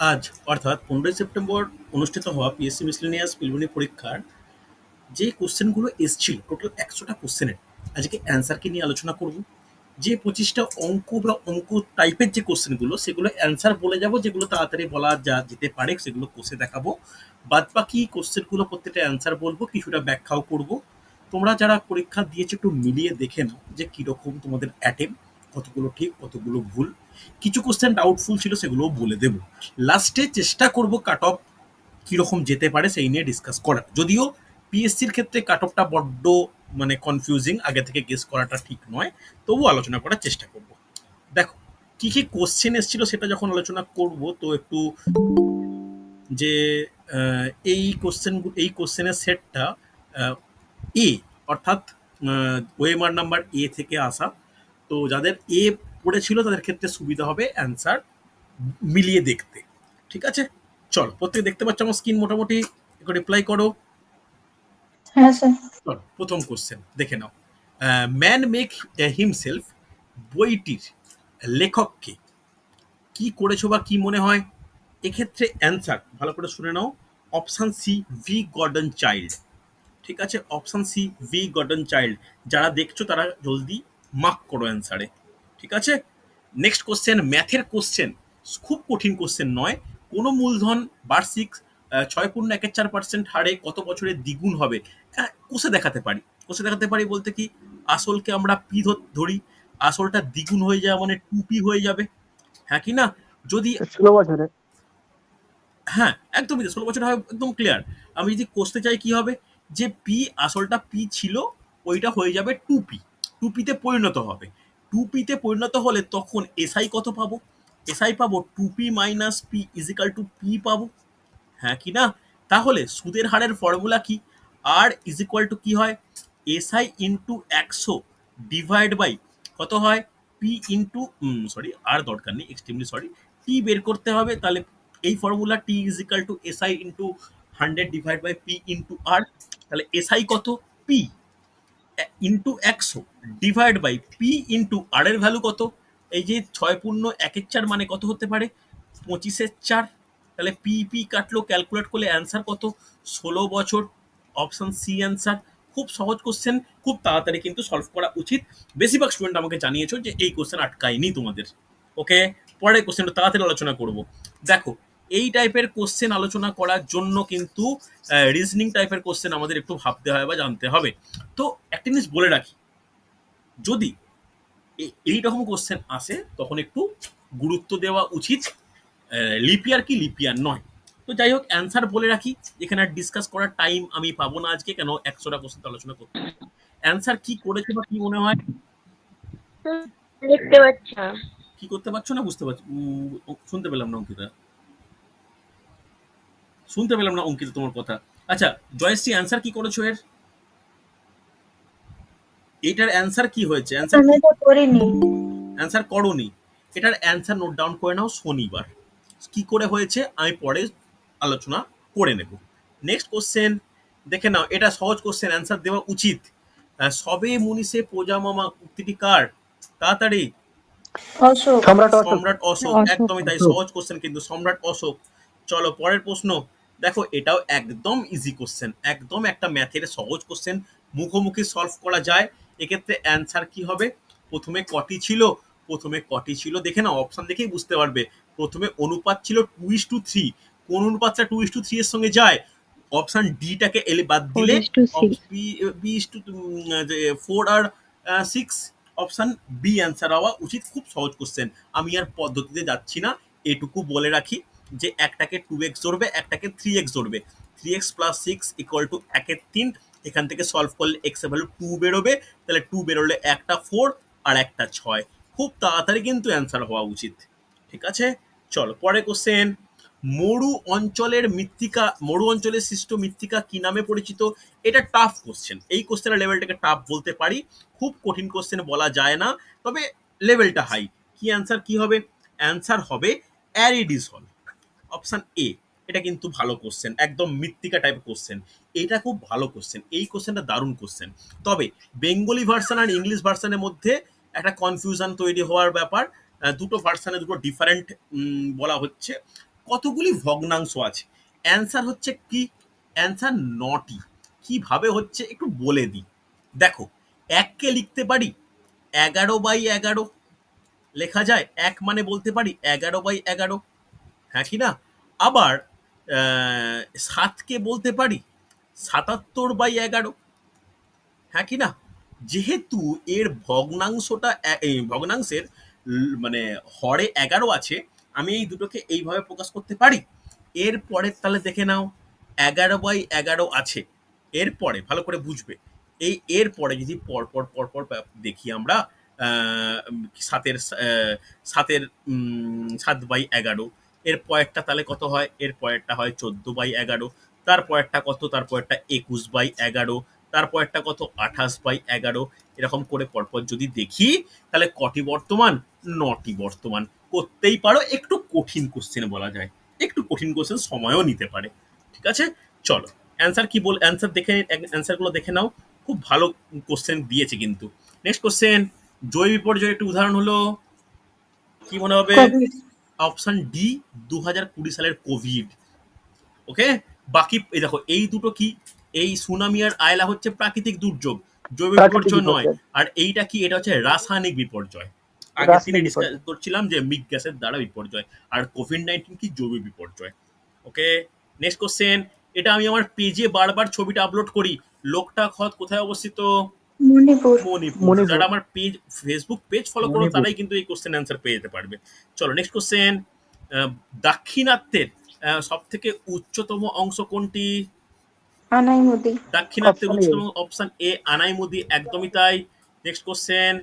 আজ অর্থাৎ 15ই সেপ্টেম্বর অনুষ্ঠিত হওয়া পিএসসি মিসলেনিয়াস প্রিলিমিনারি পরীক্ষার যে কোশ্চেনগুলো এসছিল টোটাল 100টা কোশ্চেনের আজকে অ্যান্সারকে নিয়ে আলোচনা করব। যে 25টা অঙ্ক বা অঙ্ক টাইপের যে কোশ্চেনগুলো সেগুলো অ্যান্সার বলে যাব, যেগুলো তাড়াতাড়ি বলা যেতে পারে সেগুলো কোষে দেখাবো। বাদ বাকি কোশ্চেনগুলো প্রত্যেকটা অ্যান্সার বলবো, কিছুটা ব্যাখ্যাও করব। তোমরা যারা পরীক্ষা দিয়েছো একটু মিলিয়ে দেখে নাও যে কীরকম তোমাদের অ্যাটেম্প, কতগুলো ঠিক কতগুলো ভুল। কিছু কোশ্চেন ডাউটফুল ছিল সেগুলোও বলে দেবো। লাস্টে চেষ্টা করব কাট অফ কীরকম যেতে পারে সেই নিয়ে ডিসকাস করার। যদিও পিএসসির ক্ষেত্রে কাট অফটা বড্ড মানে কনফিউজিং, আগে থেকে গেস করাটা ঠিক নয়, তবুও আলোচনা করার চেষ্টা করব। দেখো কি কি কোশ্চেন এসেছিল সেটা যখন আলোচনা করব তো একটু যে এই কোশ্চেনের সেটটা এ অর্থাৎ ওয়েমার নাম্বার এ থেকে আসা। তো যাদের এ পড়েছিল তাদের ক্ষেত্রে সুবিধা হবে অ্যান্সার মিলিয়ে দেখতে। ঠিক আছে, চল প্রত্যেকে দেখতে পাচ্ছ আমার স্ক্রিন মোটামুটি, একটু রিপ্লাই করো। হ্যাঁ স্যার। চল প্রথম কোশ্চেন দেখে নাও। ম্যান মেক হিমসেলফ বইটির লেখককে কি করেছো বা কি মনে হয়? এক্ষেত্রে অ্যান্সার ভালো করে শুনে নাও। Option C, V Gordon Childe. ঠিক আছে, option C V Gordon Childe. যারা দেখছো তারা জলদি মার্ক করো অ্যান্সারে। ঠিক আছে, নেক্সট কোশ্চেন ম্যাথের কোশ্চেন, খুব কঠিন কোশ্চেন নয়। কোনো মূলধন বার্ষিক 6.14% হারে কত বছরে দ্বিগুণ হবে? হ্যাঁ, কোষে দেখাতে পারি। কোষে দেখাতে পারি বলতে কি, আসলকে আমরা পি ধরি, আসলটা দ্বিগুণ হয়ে যাওয়া মানে 2p হয়ে যাবে। হ্যাঁ কি না? যদি 16 বছরে। হ্যাঁ একদমই 16 বছর হয়, একদম ক্লিয়ার। আমি যদি কষতে চাই কি হবে, যে পি আসলটা পি ছিল ওইটা হয়ে যাবে 2p, 2p-তে পরিণত হবে। 2p-তে পরিণত হলে তখন এসআই কত পাবো? এসআই পাবো 2p minus P is equal to P পাবো। হ্যাঁ কি না? তাহলে সুদের হারের ফর্মুলা কি? আর ইজ ইকুয়াল টু কি হয়? এসআই ইন্টু 100 ডিভাইড বাই কত হয়? পি ইন্টু সরি আর দরকার নেই, এক্সট্রিমলি সরি, টি বের করতে হবে। তাহলে এই ফর্মুলা টি is equal to SI into 100 divide by P into R. তাহলে এসআই কত? P into 100 divide by P into R এর ভ্যালু কত? এই যে 6.1-4 মানে কত হতে পারে? 25-4। তাহলে পি পি কাটলো, ক্যালকুলেট করলে অ্যান্সার কত? 16 বছর। Option C answer. খুব সহজ কোশ্চেন, খুব তাড়াতাড়ি কিন্তু সলভ করা উচিত। বেশিরভাগ স্টুডেন্ট আমাকে জানিয়েছো যে এই কোশ্চেন আটকায়নি তোমাদের। ওকে, পরের কোশ্চেনটা তাড়াতাড়ি আলোচনা করব। দেখো এই টাইপের কোশ্চেন আলোচনা করার জন্য কিন্তু রিজনিং টাইপের কোশ্চেন আমাদের একটু ভাবতে হয় বা জানতে হবে। তো একটা জিনিস বলে রাখি, যদি এইরকম কোশ্চেন আসে তখন একটু গুরুত্ব দেওয়া উচিত। লিপিয়ার কি লিপিয়ার নয়। তো যাই হোক অ্যান্সার বলে রাখি, এখানে আর ডিসকাস করার টাইম আমি পাবো না আজকে, কেন 100টা কোশ্চেন আলোচনা করতে। অ্যান্সার কি করেছে বা কি মনে হয়? দেখতে পাচ্ছি না। কি করতে পারছো না বুঝতে পারছো? শুনতে পেলাম না অঙ্কিতা, শুনতে পেলাম না অঙ্কিতা তোমার কথা। আচ্ছা জয়শ্রী, অ্যান্সার কি করেছো এর? এটার অ্যান্সার কি হয়েছে? অ্যান্সার আমি তো করিনি। অ্যান্সার করোনি? এটার অ্যান্সার নোট ডাউন করে নাও শনিবার। কি করে হয়েছে আমি পরে আলোচনা করে নেব। নেক্সট কোশ্চেন দেখে নাও, এটা সহজ কোশ্চেন, অ্যান্সার দেওয়া উচিত। সবে মুনিষে পোজা মামা উক্তিটি কার? তাড়াতাড়ি। অশোক। সম্রাট অশোক। সম্রাট অশোক, অশোক। একদমই তাই, সহজ কোশ্চেন কিন্তু, সম্রাট অশোক। চলো পরের প্রশ্ন। দেখো এটাও একদম ইজি কোশ্চেন, একদম একটা ম্যাথের সহজ কোশ্চেন, মুখোমুখি সলভ করা যায়। এক্ষেত্রে অ্যান্সার কি হবে? প্রথমে কটি ছিল? প্রথমে কটি ছিল দেখে নাও, অপশন দেখেই বুঝতে পারবে। প্রথমে অনুপাত ছিল 2:3। কোন অনুপাতটা 2:3 এর সঙ্গে যায়? অপশন ডিটাকে এলে বাদ দিলে 4:6। বি 4 আর 6, অপশন বি অ্যান্সার হওয়া উচিত। খুব সহজ কোশ্চেন, আমি আর পদ্ধতিতে যাচ্ছি না। এটুকু বলে রাখি যে একটাকে 2x ধরবে, একটাকে 3x ধরবে। 3x plus 6 equal to 1/3। এখান থেকে সলভ করলে x এর ভ্যালু 2 বেরোবে। তাহলে 2 বেরোলে একটা 4 আর একটা 6। খুব তাড়াতাড়ি কিন্তু অ্যান্সার হওয়া উচিত। ঠিক আছে, চলো পরে কোশ্চেন। মরু অঞ্চলের মৃত্তিকা, মরু অঞ্চলের সৃষ্ট মৃত্তিকা কি নামে পরিচিত? এটা টাফ কোশ্চেন, এই কোশ্চেনের লেভেলটাকে টাফ বলতে পারি। খুব কঠিন কোশ্চেন বলা যায় না, তবে লেভেলটা হাই। কি অ্যান্সার কি হবে? অ্যান্সার হবে অ্যারিডিসল, অপশন এ। এটা কিন্তু ভালো কোশ্চেন, একদম মৃত্তিকা টাইপ কোশ্চেন। এটা খুব ভালো কোশ্চেন, এই কোশ্চেনটা দারুণ কোশ্চেন। তবে বেঙ্গলি ভার্সন আর ইংলিশ ভার্সনের মধ্যে একটা কনফিউশন তৈরি হওয়ার ব্যাপার। দুটো ভার্সনে দুটো ডিফারেন্ট বলা হচ্ছে। কতগুলি ভগ্নাংশ আছে? অ্যান্সার হচ্ছে কি? অ্যান্সার ৯টি। কিভাবে হচ্ছে একটু বলে দিই। দেখো, ১ কে লিখতে পারি ১১/১১ লেখা যায়। ১ মানে বলতে পারি ১১/১১, হ্যাঁ কি না? আবার ৭ কে বলতে পারি ৭৭/১১, হ্যাঁ কি না? যেহেতু এর ভগ্নাংশটা এই ভগ্নাংশের মানে হরে ১১ আছে, আমি এই দুটোকে এইভাবে প্রকাশ করতে পারি। এরপরে তাহলে দেখে নাও ১১/১১ আছে। এরপরে ভালো করে বুঝবে। এরপরে যদি পরপর দেখি আমরা, আ ৭ এর ৭ এর ৭/১১, এর পরেরটা তাহলে কত হয়? এর পরেরটা হয় ১৪/১১, তারপরেরটা কত? তারপরেরটা ২১/১১, তারপরেরটা কত? ২৮/১১। এরকম করে পরপর যদি দেখি, তাহলে কটি বর্তমান? ৯টি বর্তমান। করতেই পারো, একটু কঠিন কোশ্চেন বলা যায়। একটু কঠিন কোশ্চেন, সময়ও নিতে পারে। ঠিক আছে? চলো, অ্যান্সার কি বল, অ্যান্সার দেখে, অ্যান্সারগুলো দেখে নাও। খুব ভালো কোশ্চেন দিয়েছে কিন্তু। নেক্সট কোশ্চেন, জৈব বিপর্যয়ের একটু উদাহরণ হলো, কি মনে হবে? কোভিড। অপশন ডি, ২০২০ সালের কোভিড। ওকে, বাকি এই দেখো, এই দুটো কি? এই সুনামি আর আয়লা হচ্ছে প্রাকৃতিক দুর্যোগ, জৈব প্রাকৃতিক বিপর্যয় নয়। বিপর্যয়, আর এইটা কি? এটা হচ্ছে রাসায়নিক বিপর্যয়। আগের দিনে রাসায়নিক ডিসকাস বিপর্যয়। করছিলাম যে মিগ গ্যাসের দ্বারা বিপর্যয়। আর কোভিড-১৯ কি? জৈব বিপর্যয়। ওকে, নেক্সট কোশ্চেন। এটা আমি আমার পেজে বারবার ছবিটা আপলোড করি। লোকটা হ্রদ কোথায় অবস্থিত? মণিপুর। মণিপুর। মণিপুর। যারা আমার পেজ, ফেসবুক পেজ ফলো করো, মণিপুর। তারাই কিন্তু এই কোশ্চেন অ্যান্সার পেয়ে যেতে পারবে। চলো, নেক্সট কোশ্চেন। দাক্ষিণাত্যের সব থেকে উচ্চতম অংশ কোনটি? আনাইমুদি। দাক্ষিণাত্যের অপশন এ। উচ্চতম, অপশন এ, আনাইমুদি। একদমই তাই। Next question.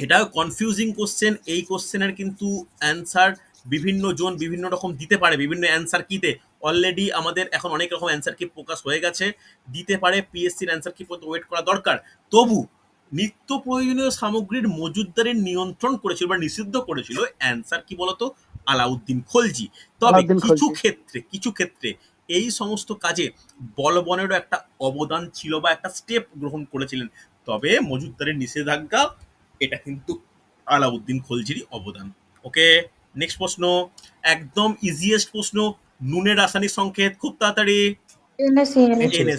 এটাও কনফিউজিং কোশ্চেন। এই কোশ্চেনের কিন্তু অ্যান্সার বিভিন্ন জন বিভিন্ন রকম দিতে পারে, বিভিন্ন অ্যান্সার কিতে। অলরেডি আমাদের এখন অনেক রকম অ্যান্সার কি প্রকাশ হয়ে গেছে, দিতে পারে। পিএসসির অ্যান্সার কি পর্যন্ত ওয়েট করা দরকার। তবু নিত্য প্রয়োজনীয় সামগ্রীর মজুদদারির নিয়ন্ত্রণ করেছিল বা নিষিদ্ধ করেছিল, অ্যান্সার কি বলতো? আলাউদ্দিন খলজি। তবে আলাউদ্দিন খলজি। কিছু ক্ষেত্রে এই সমস্ত কাজে বলবনেরও একটা অবদান ছিল বা একটা স্টেপ গ্রহণ করেছিলেন। তবে মজুদদারির নিষেধাজ্ঞা, এটা কিন্তু আলাউদ্দিন খলজিরই অবদান। ওকে, নেক্সট প্রশ্ন, একদম ইজিয়েস্ট প্রশ্ন। নুনের রাসায়নিক সংকেত, খুব তাড়াতাড়ি। NaCl।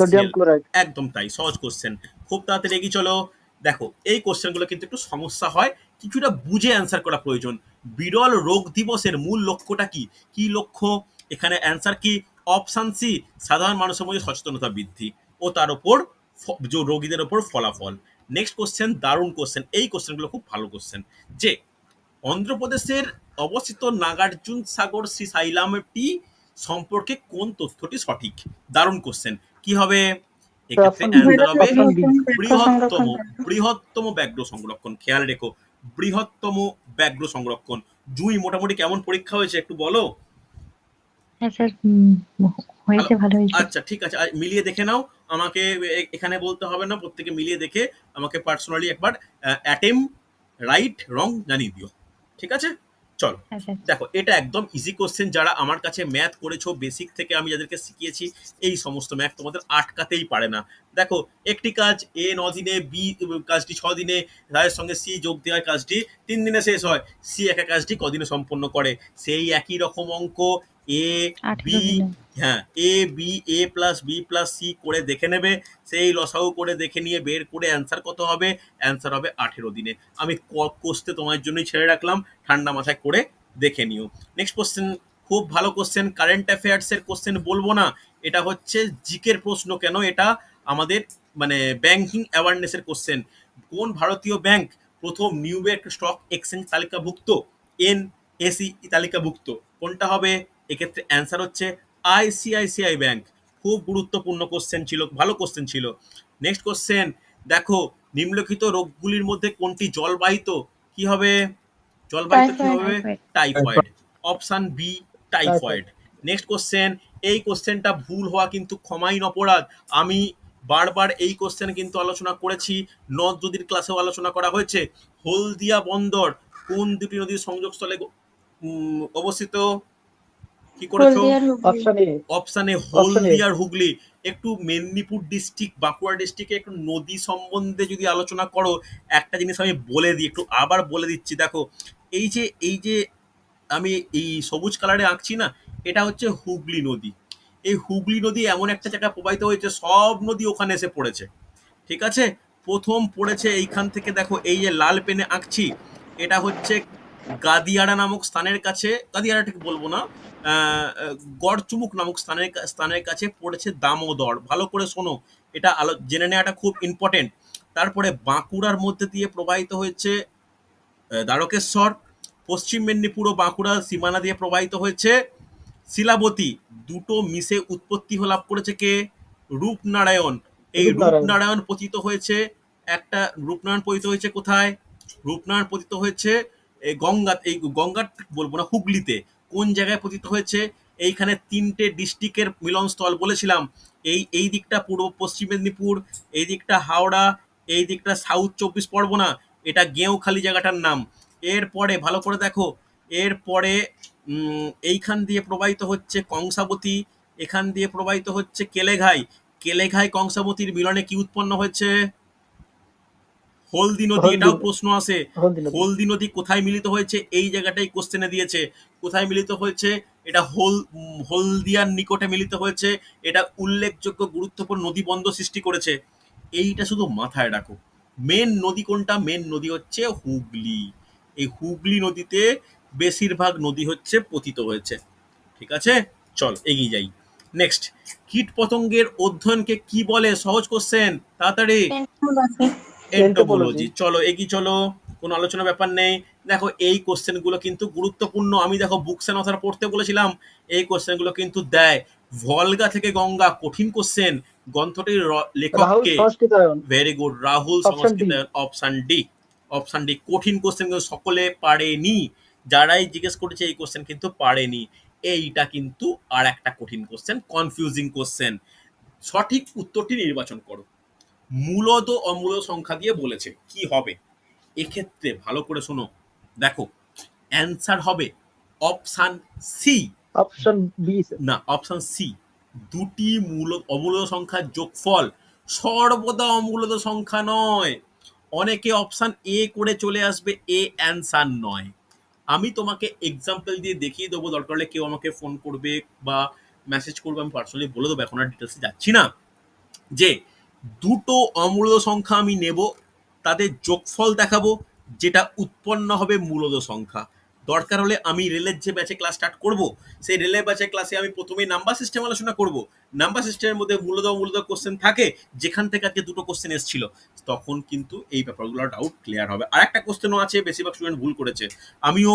Sodium NaCl। ক্লোরাইড। একদম তাই, সহজ কোশ্চেন। খুব তাড়াতাড়ি এগিয়ে চলো। দেখো, এই কোশ্চেনগুলো কিন্তু একটু সমস্যা হয়, কিছুটা বুঝে অ্যান্সার করা প্রয়োজন। বিরল রোগ দিবসের মূল লক্ষ্যটা কি? কি লক্ষ্য? এখানে অ্যান্সার কি? অপশন সি, সাধারণ মানুষের মধ্যে সচেতনতা বৃদ্ধি ও তার উপর যে রোগীদের ওপর ফলাফল। নেক্সট কোশ্চেন, দারুণ কোশ্চেন। এই কোশ্চেনগুলো খুব ভালো কোশ্চেন। যে অন্ধ্রপ্রদেশের অবস্থিত নাগার্জুন সাগর শ্রীশাইলামটি সম্পর্কে কোন তথ্যটি সঠিক? দারুণ কোশ্চেন। কি হবে এক্ষেত্রে? Option B. অ্যান্সার ভারতের হবে অপশন বি। বৃহত্তম ব্যাঘ্র বৃহত্তম, সংরক্ষণ কেন্দ্র। বৃহত্তম ব্যাঘ্র সংরক্ষণ। খেয়াল রেখো, বৃহত্তম ব্যাঘ্র সংরক্ষণ। জুই, মোটামুটি কেমন পরীক্ষা হয়েছে একটু বলো। হ্যাঁ স্যার, ভালো। হয়েছে, ভালো হয়েছে। আচ্ছা, ঠিক আছে, মিলিয়ে দেখে নাও। আমাকে এখানে বলতে হবে না, প্রত্যেকে মিলিয়ে দেখে আমাকে পার্সোনালি একবার অ্যাটেম রাইট রং জানিয়ে দিও। ঠিক আছে? চলো, হ্যাঁ স্যার। দেখো, এটা একদম ইজি কোশ্চেন। যারা আমার কাছে ম্যাথ করেছো বেসিক থেকে, আমি যাদেরকে শিখিয়েছি, এই সমস্ত ম্যাথ তোমাদের আটকাতেই পারে না। দেখো, একটি কাজ এ ৯ দিনে, বি কাজটি ৬ দিনে, তাদের সঙ্গে সি যোগ দেওয়ার কাজটি ৩ দিনে শেষ হয়। সি একা কাজটি কদিনে সম্পন্ন করে? সেই একই রকম অঙ্ক। এ 18 বি, দিনে। হ্যাঁ, A B, A plus B plus C করে দেখে নেবে। সেই লসাগু করে দেখে নিয়ে বের করে অ্যান্সার কত হবে? অ্যান্সার হবে ১৮ দিনে। আমি কোর্সতে তোমার জন্যই ছেড়ে রাখলাম, ঠান্ডা মাথায় করে দেখে নিও। নেক্সট কোশ্চেন, খুব ভালো কোশ্চেন। কারেন্ট অ্যাফেয়ার্সের কোশ্চেন বলবো না, এটা হচ্ছে জিকের প্রশ্ন। কেন? এটা আমাদের মানে ব্যাংকিং অ্যাওয়ারনেসের কোশ্চেন। কোন ভারতীয় ব্যাংক প্রথম নিউ ইয়র্ক স্টক এক্সচেঞ্জ তালিকাভুক্ত? এনএসই তালিকাভুক্ত। কোনটা হবে? এক্ষেত্রে অ্যান্সার হচ্ছে আইসিআইসিআই ব্যাংক। খুব গুরুত্বপূর্ণ কোশ্চেন ছিল, ভালো কোশ্চেন ছিল। নেক্সট কোশ্চেন, দেখো, নিম্নলিখিত রোগগুলির মধ্যে কোনটি জলবাহিত? কি হবে? জলবাহিত কি টাইফয়েড। হবে? Typhoid. Typhoid. Option B, typhoid. Typhoid. Next question, এই কোশ্চেনটা ভুল হওয়া কিন্তু ক্ষমাহীন অপরাধ। আমি বারবার এই কোশ্চেন কিন্তু আলোচনা করেছি, নদ নদীর ক্লাসেও আলোচনা করা হয়েছে। হলদিয়া বন্দর কোন দুটি নদীর সংযোগস্থলে অবস্থিত? কি করেছো? হলদিয়ার Hooghly. Option A. Option A, option A. হলদিয়ার হুগলি। একটু মেদিনীপুর ডিস্ট্রিক্ট, বাঁকুড়া ডিস্ট্রিক্টে একটু নদী সম্বন্ধে যদি আলোচনা করো, একটা জিনিস আমি বলে দিই, একটু আবার বলে দিচ্ছি। দেখো, এই যে আমি এই সবুজ কালারে আঁকছি না, এটা হচ্ছে হুগলি নদী। এই হুগলি নদী এমন একটা জায়গায় প্রবাহিত হয়েছে, সব নদী ওখানে এসে পড়েছে। ঠিক আছে, প্রথম পড়েছে এইখান থেকে, দেখো এই যে লাল পেনে আঁকছি, এটা হচ্ছে গাদিয়াড়া নামক স্থানের কাছে, গাদিয়াড়া ঠিক বলবো না, গড়চুমুক নামক স্থানের কাছে পড়েছে দামোদর। ভালো করে শোনো, এটা জেনে নেওয়াটা খুব ইম্পর্টেন্ট। তারপরে বাঁকুড়ার মধ্যে দিয়ে প্রবাহিত হয়েছে দ্বারকেশ্বর। পশ্চিম মেদিনীপুর ও বাঁকুড়া সীমানা দিয়ে প্রবাহিত হয়েছে শিলাবতী। দুটো মিশে উৎপত্তি লাভ করেছে কে? রূপনারায়ণ। এই রূপনারায়ণ। রূপনারায়ণ পতিত হয়েছে একটা, রূপনারায়ণ পতিত হয়েছে কোথায়? রূপনারায়ণ পতিত হয়েছে এই গঙ্গা বলবো না, হুগলিতে। কোন জায়গায় পতিত হয়েছে? এইখানে তিনটে ডিস্ট্রিক্টের মিলনস্থল বলেছিলাম। এই দিকটা পূর্ব পশ্চিম মেদিনীপুর, এই দিকটা হাওড়া, এই দিকটা সাউথ 24 পরগনা। এটা গেঁওখালি জায়গাটার নাম। এরপরে ভালো করে দেখো, এরপরে এইখান দিয়ে প্রবাহিত হচ্ছে কংসাবতী, এখান দিয়ে প্রবাহিত হচ্ছে কেলেঘাই। কেলেঘাই কংসাবতীর মিলনে কি উৎপন্ন হয়েছে? হলদি নদী। হলদি। এটাও প্রশ্ন আসে, হলদি নদী। হলদি নদী কোথায় মিলিত হয়েছে? এই জায়গাটাই কোশ্চেনে দিয়েছে। কোথায় মিলিত হয়েছে? এটা হলদিয়ার নিকটে মিলিত হয়েছে। এটা উল্লেখযোগ্য গুরুত্বপূর্ণ নদী বন্দর সৃষ্টি করেছে। এইটা শুধু মাথায় রাখো। মেন নদী কোনটা? মেন নদী হচ্ছে হুগলি। এই হুগলি নদীতে বেশিরভাগ নদী হচ্ছে পতিত হয়েছে। ঠিক আছে, চল এগিয়ে যাই। নেক্সট, কীট পতঙ্গের অধ্যয়নকে কি বলে? সহজ কোশ্চেন, তাড়াতাড়ি। এন্টোমোলজি। এন্টোমোলজি। চলো এগিয়ে চলো, কোনো আলোচনার ব্যাপার নেই। দেখো এই কোশ্চেন গুলো কিন্তু গুরুত্বপূর্ণ। আমি দেখো বুকস এন্ড অথর পড়তে বলেছিলাম, এই কোশ্চেন গুলো কিন্তু দেয়। ভলগা থেকে গঙ্গা, কঠিন কোশ্চেন। গ্রন্থটির লেখক রাহুল কে? Sankrityayan. Very good, Rahul option D. Sankrityayan. Option D. Option D. কঠিন কোশ্চেন কিন্তু সকলে পারেনি, যারাই জিজ্ঞেস করেছে এই কোশ্চেন কিন্তু পারেনি। এইটা কিন্তু আর একটা কঠিন কোশ্চেন, কনফিউজিং কোশ্চেন। সঠিক উত্তরটি নির্বাচন করো। মূলদ অমূলদ সংখ্যা দিয়ে বলেছে কি হবে। এক্ষেত্রে ভালো করে শোনো, দেখো অ্যান্সার হবে অপশান সি। Option B. না, অপশান সি। দুটি অমূলদ সংখ্যার যোগফল সর্বদা অমূলদ সংখ্যা নয়। অনেকে অপশান এ করে চলে আসবে, এ অ্যান্সার নয়। আমি তোমাকে এক্সাম্পল দিয়ে দেখিয়ে দেবো, দরকার হলে কেউ আমাকে ফোন করবে বা মেসেজ করবে, আমি পার্সোনালি বলে দেবো, এখন আর ডিটেলসে যাচ্ছি না। যে দুটো অমূলদ সংখ্যা আমি নেব, তাদের যোগফল দেখাবো, যেটা উৎপন্ন হবে মূলদ সংখ্যা। দরকার হলে আমি রেলের যে ব্যাচে ক্লাস স্টার্ট করব, সেই রেলের ব্যাচে ক্লাসে আমি প্রথমেই নাম্বার সিস্টেম আলোচনা করব। নাম্বার সিস্টেমের মধ্যে মূলদ অমূলদ কোশ্চেন থাকে, যেখান থেকে আজকে দুটো কোশ্চেন এসেছিল, তখন কিন্তু এই ব্যাপারগুলো ডাউট ক্লিয়ার হবে। আর একটা কোশ্চেনও আছে, বেশিরভাগ স্টুডেন্ট ভুল করেছে, আমিও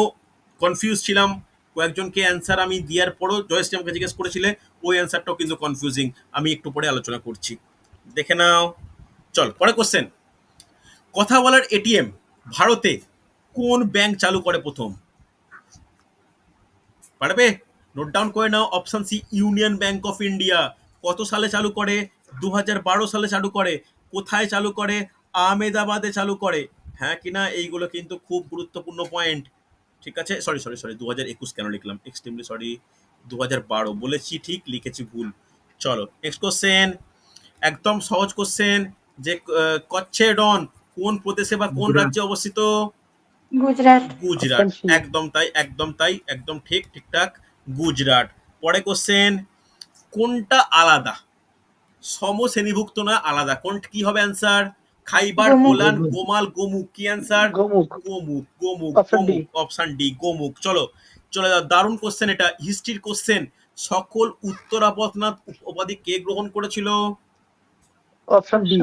কনফিউজ ছিলাম। কয়েকজনকে অ্যান্সার আমি দেওয়ার পরও জয়শ্রী আমাকে জিজ্ঞেস করেছিলে, ওই অ্যান্সারটাও কিন্তু কনফিউজিং। আমি একটু পরে আলোচনা করছি, দেখে নাও। চল পরে কোশ্চেন। কথা বলার এটিএম ভারতে কোন ব্যাংক চালু করে প্রথম? পারবে? নোট ডাউন করে নাও। Option C, union bank of India. কত সালে চালু করে? 2012 সালে চালু করে। কোথায় চালু করে? আহমেদাবাদে চালু করে। হ্যাঁ কিনা? এইগুলো কিন্তু খুব গুরুত্বপূর্ণ পয়েন্ট। ঠিক আছে, সরি সরি সরি, 2021 কেন লিখলাম, এক্সট্রিমলি সরি। 2012 বলেছি ঠিক, লিখেছি ভুল। চলো নেক্সট কোশ্চেন, একদম সহজ কোশ্চেন। যে কচ্ছে ডন কোন প্রদেশে বা কোন রাজ্যে অবস্থিত? গুজরাট। গুজরাট। Option C. একদম তাই, একদম তাই, একদম ঠিক, ঠিকঠাক, গুজরাট। পরে কোশ্চেন, কোনটা আলাদা? সমশ্রেণীভুক্ত না, আলাদা। কোন কি হবে অ্যান্সার? খাইবার গোমুখ। পোলান গোমাল গোমুখ। কি answer? Gomukh. Gomukh, Gomukh, option D. Gomukh. Option D, Gomukh. চলো চলে যাও, দারুণ কোশ্চেন এটা, হিস্ট্রির কোশ্চেন। সকল উত্তরাপথনাথ উপাধি কে গ্রহণ করেছিল? Option B.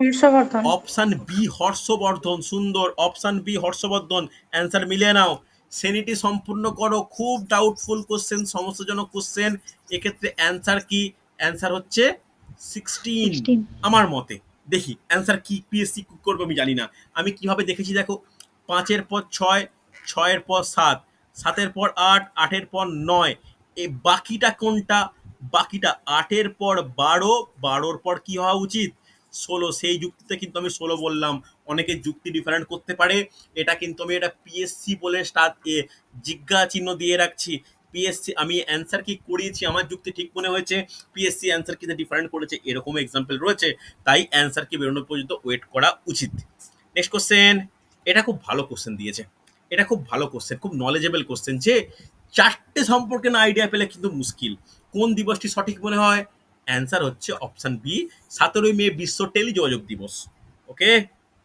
Harshavardhana. Option B, Harshavardhana. সুন্দর, অপশন বি, হর্ষবর্ধন। অ্যান্সার মিলিয়ে নাও। শ্রেণীটি সম্পূর্ণ করো। খুব ডাউটফুল কোশ্চেন, সমস্যাজনক কোশ্চেন। এক্ষেত্রে অ্যান্সার কি? অ্যান্সার হচ্ছে 16 16 আমার মতে। দেখি অ্যান্সার কি পিএসসি করবে আমি জানি না। আমি কিভাবে দেখেছি দেখো, 5-এর পর 6, 6-এর পর 7, 7-এর পর 8, 8-এর পর 9। এই বাকিটা কোনটা? বাকিটা 8-এর পর 12, 12-র পর কি হওয়া উচিত? 16। সেই যুক্তিতে কিন্তু আমি 16 বললাম। অনেকে যুক্তি ডিফারেন্ট করতে পারে, এটা কিন্তু আমি এটা পিএসসি বলে জিজ্ঞা চিহ্ন দিয়ে রাখছি। পিএসসি আমি অ্যান্সার কি করিয়েছি, আমার যুক্তি ঠিক মনে হয়েছে, পিএসসি অ্যান্সার কি ডিফারেন্ট করেছে, এরকম এক্সাম্পল রয়েছে। তাই অ্যান্সার কি বেরোনো পর্যন্ত ওয়েট করা উচিত। নেক্সট কোশ্চেন, এটা খুব ভালো কোশ্চেন দিয়েছে। এটা খুব ভালো কোশ্চেন, খুব নলেজেবল কোশ্চেন, যে চারটে সম্পর্কে না আইডিয়া পেলে কিন্তু মুশকিল। কোন দিবসটি সঠিক মনে হয়? অ্যান্সার হচ্ছে অপশন বি, 17ই মে বিশ্ব টেলিযোগাযোগ দিবস। ওকে,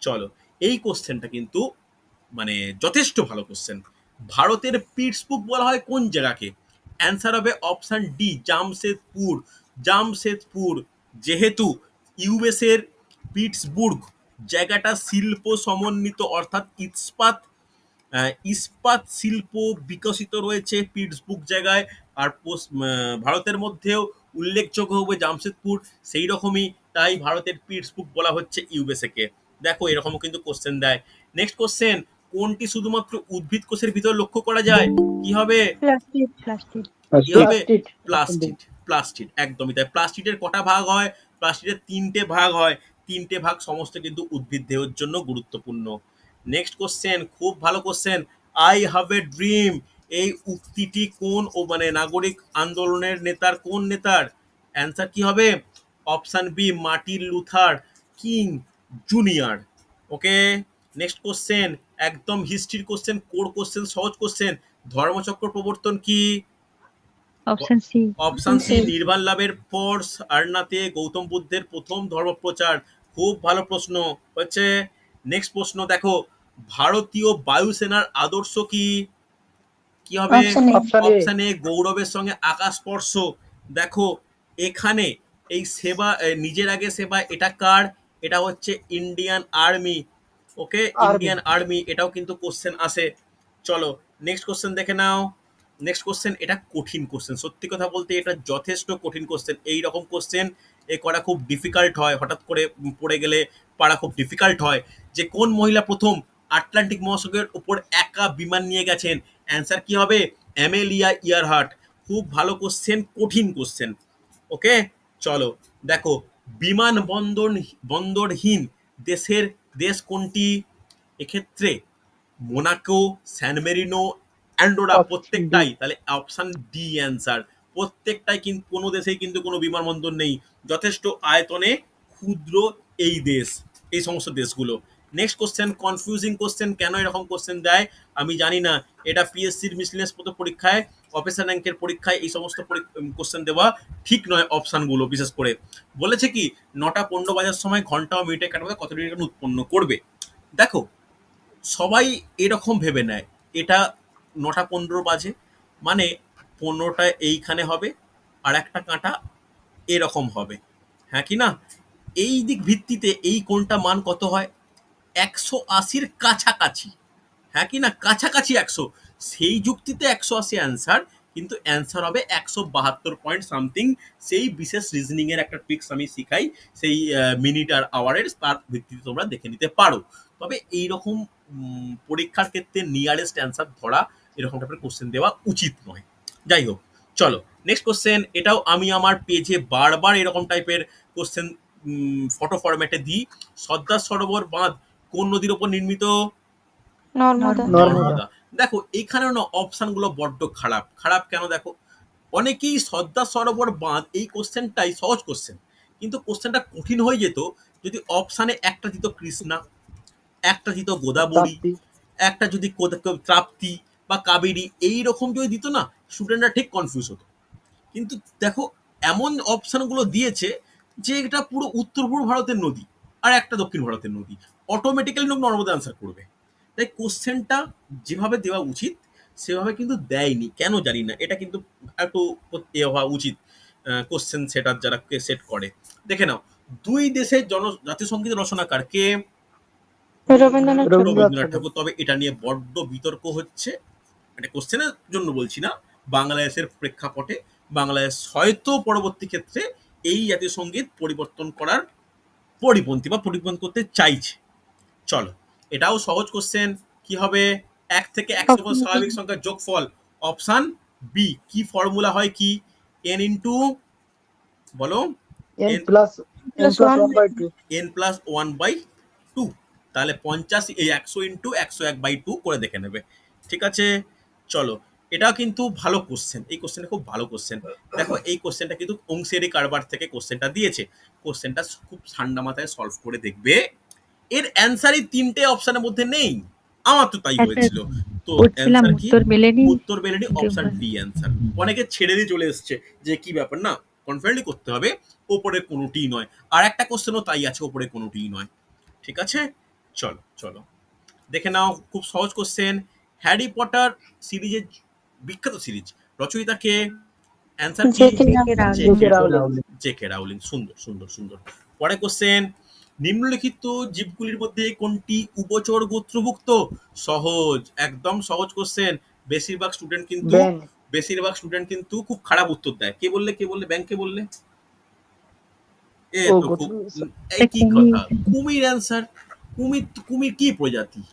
চলো, এই কোশ্চেনটা কিন্তু মানে যথেষ্ট ভালো কোশ্চেন। ভারতের পিটসবুক বলা হয় কোন জায়গাকে? অ্যান্সার হবে অপশন ডি, জামশেদপুর। জামশেদপুর, যেহেতু ইউএস এর পিটসবুর্গ জায়গাটা শিল্প সমন্বিত, অর্থাৎ ইস্পাত শিল্প বিকশিত রয়েছে পিটসবুর্গ জায়গায়। আর ভারতের মধ্যেও উল্লেখযোগ্য হবে জামশেদপুর, সেই রকমই তাই ভারতের পিটসবুর্গ বলা হচ্ছে ইউএসএ কে। দেখো এরকমও কিন্তু কোশ্চেন দেয়। নেক্সট কোশ্চেন, কোনটি শুধুমাত্র উদ্ভিদ কোষের ভিতর লক্ষ্য করা যায়? কি হবে? প্লাস্টিক। প্লাস্টিক। কি হবে? প্লাস্টিড। প্লাস্টিড। প্লাস্টিড, একদমই তাই। প্লাস্টিডের কটা ভাগ হয়? প্লাস্টিডের 3টে ভাগ হয়। 3টে ভাগ সমস্ত কিন্তু উদ্ভিদ দেহের জন্য গুরুত্বপূর্ণ। নেক্সট কোশ্চেন, খুব ভালো question. I have a dream, এই উক্তিটি কোন ও মানে নাগরিক আন্দোলনের নেতার, কোন নেতার? অ্যান্সার কি হবে? Option B, Martin Luther King junior. Okay, next question, একদম হিস্ট্রির কোশ্চেন, কোর কোশ্চেন, সহজ কোশ্চেন। ধর্মচক্র প্রবর্তন কি? Option C. অপশন সি, নির্বাণ লাভের পর সারনাথে গৌতম বুদ্ধের প্রথম ধর্মপ্রচার। খুব ভালো প্রশ্ন হচ্ছে। নেক্সট প্রশ্ন দেখো, ভারতীয় বায়ুসেনার আদর্শ কি? কি হবে? Option A. Option A. Option এ, গৌরবের সঙ্গে আকাশ স্পর্শ। দেখো এখানে এই সেবা, নিজের আগে সেবা, এটা কার? এটা হচ্ছে ইন্ডিয়ান আর্মি। ওকে, আর্মি। ইন্ডিয়ান আর্মি, এটাও কিন্তু কোশ্চেন আসে। চলো নেক্সট কোশ্চেন দেখে নাও। নেক্সট কোশ্চেন, এটা কঠিন কোশ্চেন, সত্যি কথা বলতে এটা যথেষ্ট কঠিন কোশ্চেন। এই রকম কোশ্চেন এ করা খুব ডিফিকাল্ট হয়, হঠাৎ করে পড়ে গেলে পারা খুব ডিফিকাল্ট হয়। যে কোন মহিলা প্রথম আটলান্টিক মহাসাগরের উপর একা বিমান নিয়ে গেছেন? অ্যান্সার কি হবে? অ্যামেলিয়া ইয়ারহার্ট। খুব ভালো কোশ্চেন, কঠিন কোশ্চেন। ওকে, চলো দেখো, বিমান বন্দরহীন দেশ কোনটি? এক্ষেত্রে মোনাকো, স্যান মেরিনো, অ্যান্ডোরা, অপশন ডি। প্রত্যেকটাই। তাহলে অপশন ডি অ্যান্সার। প্রত্যেকটাই কিন্তু, কোনো দেশেই কিন্তু কোনো বিমানবন্দর নেই। যথেষ্ট আয়তনে ক্ষুদ্র এই দেশ, এই সমস্ত দেশগুলো। নেক্সট কোশ্চেন, কনফিউজিং কোশ্চেন, কেন এরকম কোশ্চেন দেয় আমি জানি না। এটা পিএসসির মিসলেনিয়াস পরীক্ষায়, অফিসার র্যাঙ্কের পরীক্ষায় এই সমস্ত কোশ্চেন দেওয়া ঠিক নয়। অপশানগুলো বিশেষ করে বলেছে কি, 9টা 15 বাজার সময় ঘন্টা ও মিনিটে কাটাবে কত ডিগ্রি উৎপন্ন করবে। দেখো সবাই এরকম ভেবে নেয়, এটা 9টা 15 বাজে, মানে 15টা এইখানে হবে, আর একটা কাঁটা এরকম হবে, হ্যাঁ কি না? এই দিক ভিত্তিতে এই কোণটা মান কত হয়? 180-র কাছাকাছি, হ্যাঁ কি না? কাছাকাছি 100। সেই যুক্তিতে 180 অ্যান্সার, কিন্তু অ্যান্সার হবে 172 পয়েন্ট সামথিং। সেই বিশেষ রিজনিং এর একটা ট্রিক্স আমি শিখাই, সেই মিনিট আর আওয়ারের, তার ভিত্তিতে তোমরা দেখে নিতে পারো। তবে এইরকম পরীক্ষার ক্ষেত্রে নিয়ারেস্ট অ্যান্সার ধরা, এরকম টাইপের কোশ্চেন দেওয়া উচিত নয়। যাই হোক, চলো নেক্সট কোশ্চেন। এটাও আমি আমার পেজে বারবার এরকম টাইপের কোশ্চেন ফটো ফরম্যাটে দিই। সর্দার সরোবর বাঁধ কোন নদীর ওপর নির্মিত? নর্মদা। নর্মদা। দেখো এইখানে না অপশন গুলো বড্ড খারাপ। খারাপ কেন দেখো, অনেকেই সর্দার সরোবর বাঁধ, এই কোশ্চেনটাই সহজ কোশ্চেন, কিন্তু কোশ্চেনটা কঠিন হয়ে যেত যদি অপশানে একটা দিত কৃষ্ণা, একটা দিত গোদাবরী, তাপ্তি। একটা যদি ত্রাপ্তি বা কাবেরী, এইরকম যদি দিত না, স্টুডেন্টরা ঠিক কনফিউজ হতো। কিন্তু দেখো এমন অপশানগুলো দিয়েছে যে এটা পুরো উত্তর পূর্ব ভারতের নদী আর একটা দক্ষিণ ভারতের নদী, অটোমেটিক্যালি লোক নর্মদা আনসার করবে। তাই কোশ্চেনটা যেভাবে দেওয়া উচিত সেভাবে কিন্তু দেয়নি, কেন জানি না। এটা কিন্তু একটু হওয়া উচিত কোশ্চেন সেটার যারা সেট করে। দেখে নাও, দুই দেশের জাতীয় সঙ্গীত রচনাকার কে? রবীন্দ্রনাথ ঠাকুর। রবীন্দ্রনাথ ঠাকুর। তবে এটা নিয়ে বড্ড বিতর্ক হচ্ছে, এটা কোশ্চেনের জন্য বলছি না, বাংলাদেশের প্রেক্ষাপটে বাংলাদেশ হয়তো পরবর্তী ক্ষেত্রে এই জাতীয় সঙ্গীত পরিবর্তন করার পরিপন্থী বা পরিবর্তন করতে চাইছে। চলো এটাও সহজ কোশ্চেন। কি হবে? 1 থেকে 100 পর্যন্ত স্বাভাবিক সংখ্যার যোগফল। Option B. কি ফর্মুলা হয় কি? n ইন্টু, বলো, n n plus Plus 1/2। n+1/2। তাহলে 50, এই 100 ইন্টু 101/2 করে দেখে নেবে। ঠিক আছে, চলো এটাও কিন্তু ভালো কোশ্চেন, এই কোশ্চেনটা খুব ভালো কোশ্চেন। দেখো এই কোশ্চেনটা কিন্তু অংশেরি কারবার থেকে কোশ্চেনটা দিয়েছে। কোশ্চেনটা খুব ঠান্ডা মাথায় সলভ করে দেখবে, এর অ্যান্সারই 3টে অপশনের মধ্যে নেই। আমার তো তাই একটা হয়েছিল। তো পড়ছিলাম অ্যান্সার কি? উত্তর মেলেনি উত্তর মেলেনি, অপশন ডি অ্যান্সার। অনেকে ছেড়ে দিয়ে চলে এসছে যে কি ব্যাপার, না কনফিডেন্টলি করতে হবে, ওপরে কোনোটিই নয়। আর একটা কোশ্চেনও তাই আছে, ওপরে কোনোটিই নয়। ঠিক আছে, চলো চলো দেখে নাও, খুব সহজ কোশ্চেন। হ্যারি পটার সিরিজের বিখ্যাত সিরিজ রচয়িতাকে? অ্যান্সার কি? J K J K Rowling. Rowling. J K Rowling. J K Rowling. সুন্দর সুন্দর সুন্দর। পরে কোশ্চেন, নিম্নলিখিত জীবগুলির মধ্যে কোনটি উভচর গোত্রভুক্ত? সহজ, একদম সহজ কোশ্চেন। বেশিরভাগ স্টুডেন্ট কিন্তু ব্যাং। খুব খারাপ উত্তর দেয়। কে বললে, কে বললে, ব্যাংকে বললে? এ ও তো খুব, গোত্র। এই কি কুমির। কথা, কুমির অ্যান্সার। কুমির কি প্রজাতি?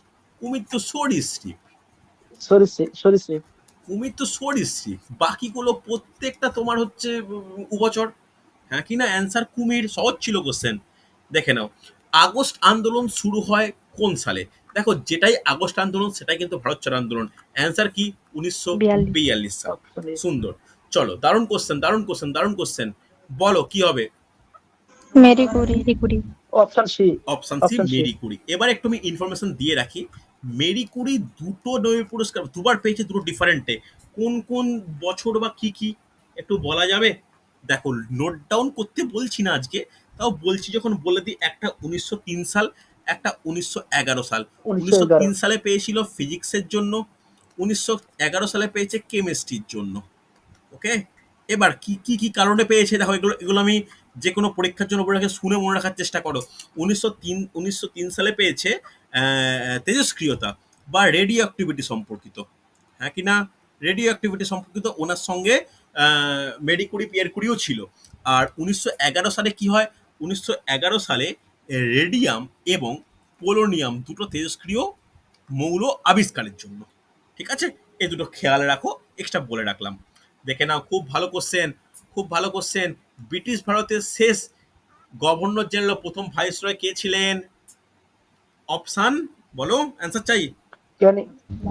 কুমির তো সরীসৃপ। সরীসৃপ। কুমির তো সরীসৃপ, বাকিগুলো প্রত্যেকটা তোমার হচ্ছে উভচর। হ্যাঁ কি না? অ্যান্সার কুমির। সহজ ছিল কোশ্চেন। দেখে নাও, আগস্ট আন্দোলন শুরু হয় কোন সালে? দেখো, যেটাই আগস্ট আন্দোলন সেটাই কিন্তু ভারত ছাড়ো আন্দোলন। অ্যান্সার কি? 42। 1942 সাল। Option A. সুন্দর। চলো, দারুণ কোশ্চেন, দারুণ কোশ্চেন, দারুণ কোশ্চেন। বলো কি হবে? Marie Curie. Marie Curie. Option C. Option C, option C. Marie Curie. এবার একটু আমি ইনফরমেশন দিয়ে রাখি। মেরি কুরি দুটো নোবেল পুরস্কার দুবার পেয়েছে, দুটো ডিফারেন্টে। কোন কোন বছর বা কি কি একটু বলা যাবে? দেখো, নোট ডাউন করতে বলছি না আজকে, তাও বলছি যখন বলে দিই। একটা 1903 সাল, একটা 1911 সাল। 1911। 1903 সালে পেয়েছিল ফিজিক্সের জন্য, 1911 সালে পেয়েছে কেমিস্ট্রির জন্য। ওকে, এবার কি কি কি কারণে পেয়েছে দেখো, এগুলো এগুলো আমি যে কোনো পরীক্ষার জন্য বলে রাখি, শুনে মনে রাখার চেষ্টা করো। 1903 সালে পেয়েছে তেজস্ক্রিয়তা বা রেডিও অ্যাক্টিভিটি সম্পর্কিত। হ্যাঁ কি না? রেডিও অ্যাক্টিভিটি সম্পর্কিত। ওনার সঙ্গে মেরি কুরি, পিয়ের কুরিও ছিল। আর 1911 সালে কি হয়? 1911 সালে রেডিয়াম এবং পোলোনিয়াম দুটো তেজস্ক্রিয় মৌল আবিষ্কারের জন্য। ঠিক আছে, এই দুটো খেয়াল রাখো, এক্সট্রা বলে রাখলাম। দেখে নাও, খুব ভালো কোশ্চেন, খুব ভালো কোশ্চেন। ব্রিটিশ ভারতের শেষ গভর্নর জেনারেল, প্রথম ভাইসরয় কে ছিলেন? অপশান বলো, অ্যান্সার চাই। ক্যানিং।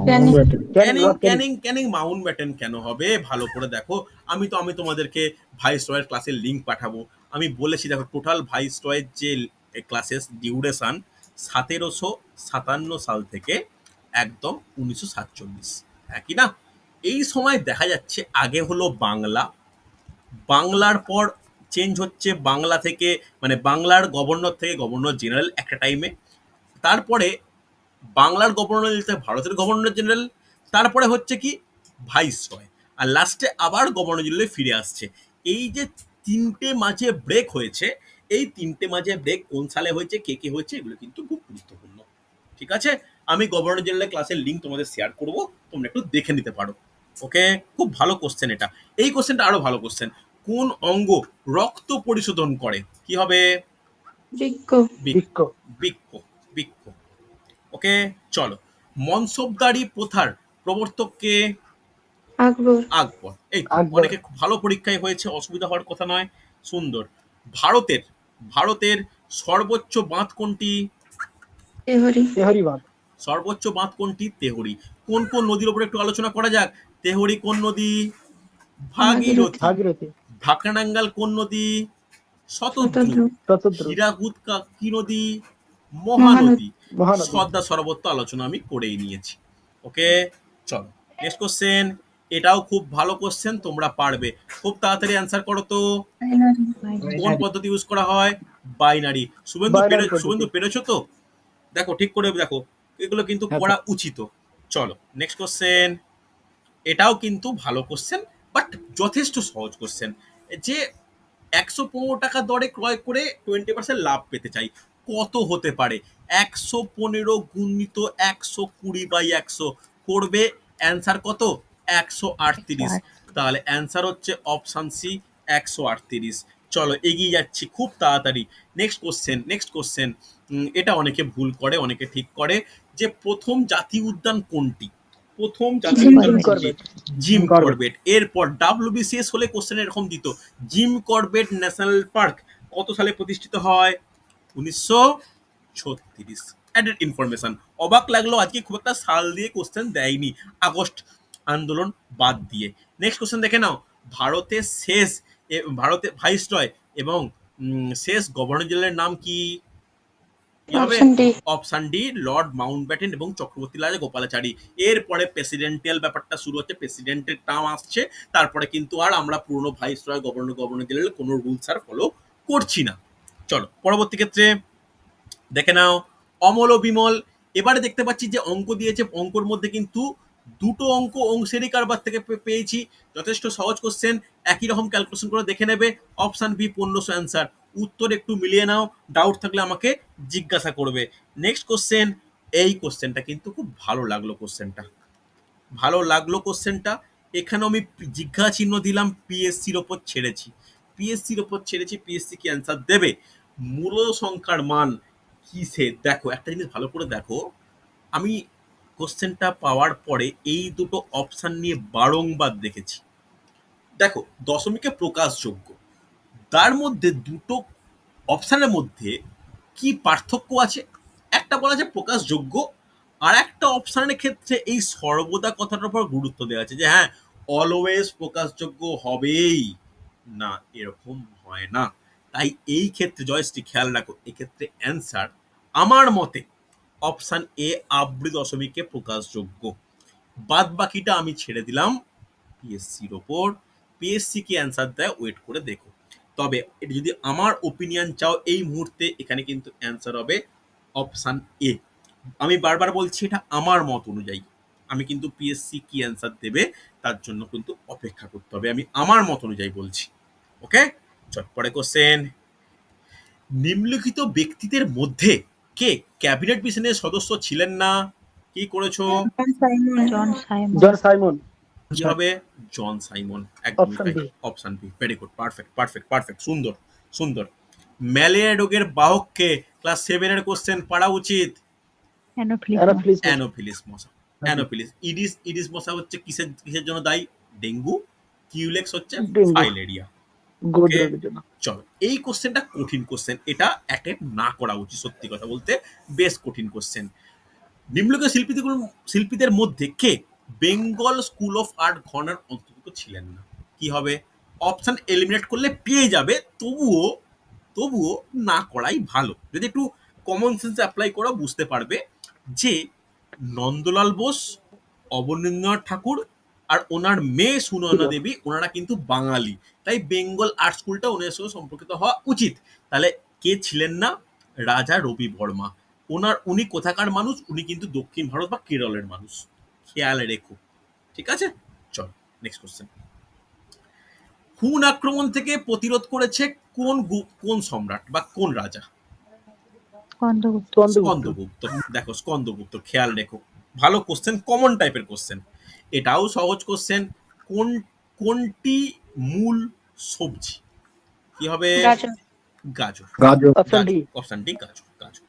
ক্যানিং। ক্যানিং। ক্যানিং, ক্যানিং। ক্যানিং, ক্যানিং মাউন্ট ব্যাটেন কেন হবে? ভালো করে দেখো। আমি তোমাদেরকে ভাইসরয়ের ক্লাসের লিঙ্ক পাঠাবো। আমি বলেছি, দেখো টোটাল ভাইসরয়ের যে ক্লাসেস ডিউরেশন 1757 সাল থেকে একদম 1947, একই না? এই সময় দেখা যাচ্ছে আগে হলো বাংলা, বাংলার পর চেঞ্জ হচ্ছে বাংলা থেকে, মানে বাংলার গভর্নর থেকে গভর্নর জেনারেল একটা টাইমে। তারপরে বাংলার গভর্নর জেনারেল, ভারতের গভর্নর জেনারেল। তারপরে হচ্ছে কি? ভাইসরয়। আর লাস্টে আবার গভর্নর জেনারেলে ফিরে আসছে। এই যে তিনটে মাঝে ব্রেক হয়েছে, এই তিনটে মাঝে ব্রেক কোন সালে হয়েছে, কে কে হয়েছে, এগুলো কিন্তু খুব গুরুত্বপূর্ণ। ঠিক আছে, আমি গভর্নর জেনারেল ক্লাসের লিঙ্ক তোমাদের শেয়ার করব, তোমরা একটু দেখে নিতে পারো। ওকে, খুব ভালো কোশ্চেন এটা। এই কোশ্চেনটা আরো ভালো কোশ্চেন। কোন অঙ্গ রক্ত পরিশোধন করে? কি হবে? বৃক্ক। বৃক্ক। বৃক্ক। বৃক্ক। ওকে, চলো। মনসবদারি প্রথার প্রবর্তক কে? আকবর। আকবর। এই তো, আকবর। অনেকে খুব ভালো পরীক্ষায় হয়েছে, অসুবিধা হওয়ার কথা নয়। সুন্দর। ভারতের ভারতের সর্বোচ্চ বাঁধ কোনটি? তেহরি। তেহরি বাঁধ। সর্বোচ্চ বাঁধ কোনটি? তেহরি। কোন কোন নদীর উপর একটু আলোচনা করা যাক। তেহরি কোন নদী? ভাগীরথী। ভাগীরথী। ঢাকানাঙ্গাল কোন নদী? শতদ্রু। শতদ্রু। শতদ্রু। হীরাকুদ কি নদী? মহানদী। মহানদী। মহানদী। সর্দার সর্বত্র আলোচনা আমি করেই নিয়েছি। ওকে, চলো নেক্সট কোশ্চেন। এটাও খুব ভালো কোশ্চেন, তোমরা পারবে। খুব তাড়াতাড়ি অ্যান্সার করো তো। কোন পদ্ধতি ইউজ করা হয়? বাইনারি। বাইনারি পদ্ধতি। শুভেন্দু পেরেছো তো? দেখো, ঠিক করে দেখো, এগুলো কিন্তু হ্যাঁ করা উচিত। চলো নেক্সট কোশ্চেন। এটাও কিন্তু ভালো কোশ্চেন, বাট যথেষ্ট সহজ কোশ্চেন। যে 115 টাকা দরে ক্রয় করে 20% লাভ পেতে চাই, কত হতে পারে? 115 গুণিত 120/100 করবে। অ্যান্সার কত? 138। তাহলে অ্যান্সার হচ্ছে অপশান সি, 138। চলো এগিয়ে যাচ্ছি খুব তাড়াতাড়ি। Next question, next question. এটা অনেকে ভুল করে, অনেকে ঠিক করে। যে প্রথম জাতীয় উদ্যান কোনটি? প্রথম জাতীয় জিম উদ্যান কোনটি? করবেট। Jim Corbett. এরপর ডাব্লিউবিসিএস হলে কোশ্চেন এরকম দিত, জিম করবেট ন্যাশনাল পার্ক কত সালে প্রতিষ্ঠিত হয়? 1936। Added information. অবাক লাগলো আজকে খুব একটা সাল দিয়ে কোশ্চেন দেয়নি, আগস্ট আন্দোলন বাদ দিয়ে। নেক্সট কোশ্চেন দেখে নাও। ভারতের শেষ ভারতের ভাইসরয় এবং শেষ গভর্নর জেনারেলের নাম কি? কি হবে? Option D. Option D, Lord Mountbatten এবং চক্রবর্তী রাজা গোপালাচারী। এরপরে প্রেসিডেন্টিয়াল ব্যাপারটা শুরু হচ্ছে, প্রেসিডেন্টের টার্ম আসছে, তারপরে কিন্তু আর আমরা পুরনো ভাইসরয় গভর্নর জেনারেল কোনো রুলস আর ফলো করছি না। চলো পরবর্তী ক্ষেত্রে দেখে নাও, অমল ও বিমল। এবারে দেখতে পাচ্ছি যে অঙ্ক দিয়েছে, অঙ্কর মধ্যে কিন্তু দুটো অঙ্ক অংশেরই কারবার থেকে পেয়েছি। যথেষ্ট সহজ কোশ্চেন, একই রকম ক্যালকুলেশন করে দেখে নেবে। Option B 1500 answer. উত্তর একটু মিলিয়ে নাও, ডাউট থাকলে আমাকে জিজ্ঞাসা করবে। নেক্সট কোশ্চেন, এই কোশ্চেনটা কিন্তু খুব ভালো লাগলো কোশ্চেনটা। এখানে আমি জিজ্ঞাসা চিহ্ন দিলাম, পিএসসির ওপর ছেড়েছি। পিএসসি কি অ্যান্সার দেবে? মূল সংখ্যার মান কিসে? দেখো একটা জিনিস ভালো করে দেখো, আমি কোশ্চেনটা পাওয়ার পরে এই দুটো অপশন নিয়ে বারংবার দেখেছি। দেখো দশমিকে প্রকাশযোগ্য, তার মধ্যে দুটো অপশনের মধ্যে কি পার্থক্য আছে? একটা বলা যায় প্রকাশযোগ্য, আর একটা অপশনের ক্ষেত্রে এই সর্বদা কথাটার উপর গুরুত্ব দেওয়া আছে যে হ্যাঁ অলওয়েজ প্রকাশযোগ্য হবেই না, এরকম হয় না। তাই এই ক্ষেত্রে জয়শ্রী খেয়াল রাখো, এক্ষেত্রে অ্যান্সার আমার মতে অপশন এ আবৃত দশমিকে প্রকাশযোগ্য। বাদ বাকিটা আমি ছেড়ে দিলাম পিএসসির ওপর। পিএসসি কি অ্যান্সার দেয় ওয়েট করে দেখো। তবে এটা যদি আমার ওপিনিয়ন চাও এই মুহূর্তে, এখানে কিন্তু অ্যান্সার হবে অপশন এ। আমি বারবার বলছি এটা আমার মত অনুযায়ী, আমি কিন্তু পিএসসি কি অ্যান্সার দেবে তার জন্য কিন্তু অপেক্ষা করতে হবে, আমি আমার মত অনুযায়ী বলছি। ওকে, চট পরে কোশ্চেন, নিম্নলিখিত ব্যক্তিদের মধ্যে কে ক্যাবিনেট মিশনের সদস্য ছিলেন না? কি করেছো? John Simon. John Simon. কি হবে? জন সাইমন, একদমই অপশন তাই। B. Option B, very good, perfect, সুন্দর। ম্যালেরিয়া রোগের বাহককে? ক্লাস 7 এর কোশ্চেন, পড়া উচিত। Anopheles. অ্যানাফিলিস। অ্যানোফিলিস মশা। অ্যানোফিলিস। ইডিস মশা হচ্ছে কিসের জন্য দায়ী? ডেঙ্গু। কিউলেক্স হচ্ছে ডেঙ্গু। ফাইলেরিয়া। গোল্ড রোগের জন্য। চলো, এই কোশ্চেনটা কঠিন কোশ্চেন, এটা অ্যাটেম্প না করা উচিত, সত্যি কথা বলতে বেশ কঠিন কোশ্চেন। নিম্নলিখিত শিল্পীদের মধ্যে কে বেঙ্গল স্কুল অফ আর্ট ঘরানার অন্তর্ভুক্ত ছিলেন না? কি হবে? অপশন এলিমিনেট করলে পেয়ে যাবে, তবুও না করাই ভালো। যদি একটু কমন সেন্স অ্যাপ্লাই করো বুঝতে পারবে যে নন্দলাল বোস, অবনীন্দ্রনাথ ঠাকুর আর ওনার মেয়ে সুনয়না দেবী, ওনারা কিন্তু বাঙালি, তাই বেঙ্গল আর্ট স্কুলটা ওনার সঙ্গে সম্পর্কিত হওয়া উচিত। তাহলে কে ছিলেন না? রাজা রবি বর্মা। উনি কোথাকার মানুষ? উনি কিন্তু দক্ষিণ ভারত বা কেরলের মানুষ, খেয়াল রেখো। ঠিক আছে, চল নেক্সট কোশ্চেন। হুন আক্রমণ থেকে প্রতিরোধ করেছে কোন সম্রাট বা কোন রাজা? Skandagupta. স্কন্দগুপ্ত। দেখো স্কন্দগুপ্ত, খেয়াল রেখো, ভালো কোশ্চেন, কমন টাইপের কোশ্চেন। এটাও সহজ কোশ্চেন। কোনটি মূল সবজি? কি হবে? গাজর। গাজর। Option D. অপশন ডি, গাজর।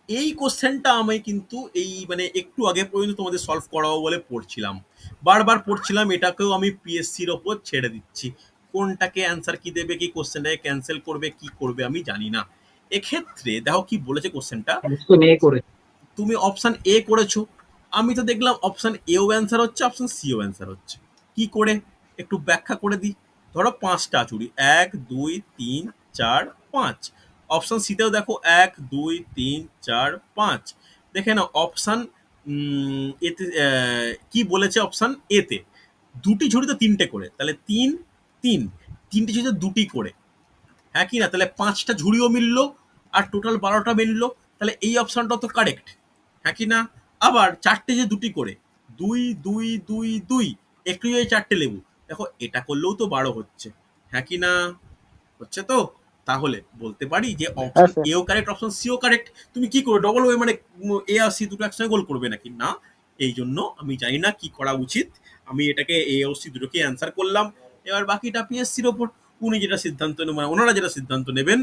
এই কোশ্চেনটা আমি কিন্তু এই মানে একটু আগে পর্যন্ত তোমাদের সলভ করাবো বলে পড়ছিলাম, বারবার পড়ছিলাম, এটাকেও আমি পিএসসির ওপর ছেড়ে দিচ্ছি। কোনটাকে অ্যান্সার কি দেবে, কি কোশ্চেনটাকে ক্যান্সেল করবে, কি করবে আমি জানি না। এক্ষেত্রে দেখো কি বলেছে কোশ্চেনটা, তুমি অপশন এ করেছো, আমি তো দেখলাম অপশন এও অ্যান্সার হচ্ছে, অপশন সিও অ্যান্সার হচ্ছে। কি করে একটু ব্যাখ্যা করে দিই। ধরো 5টা চুড়ি, 1 2 3 4 5। অপশন সিতেও দেখো 1 2 3 4 5। দেখে না অপশন এতে কি বলেছে, অপশন এতে দুটি ঝুড়িতে 3টে করে, তাহলে 3 3, 3টে ঝুড়িতে 2টি করে, হ্যাঁ কি না? তাহলে 5টা ঝুড়িও মিললো আর টোটাল 12টা মিললো, তাহলে এই অপশনটা তো কারেক্ট, হ্যাঁ কি না? আবার 4টে যে 2টি করে, 2 2 2 2, একটু যদি 4টে লেবু, দেখো এটা করলেও তো 12 হচ্ছে, হ্যাঁ কি না? হচ্ছে তো। তাহলে বলতে পারি যে অপশন স্যার। এও কারেক্ট, অপশন সিও কারেক্ট। তুমি কি করবে, ডবল ওয়ে মানে এ আর সি দুটো একসঙ্গে গোল করবে নাকি? না। এই জন্য আমি জানি না কি করা উচিত, আমি এটাকে এ ও সি দুটোকে অ্যান্সার করলাম। এবার বাকিটা পিএসসির ওপর, উনি যেটা সিদ্ধান্ত নেবেন, ওনারা যেটা সিদ্ধান্ত নেবেন,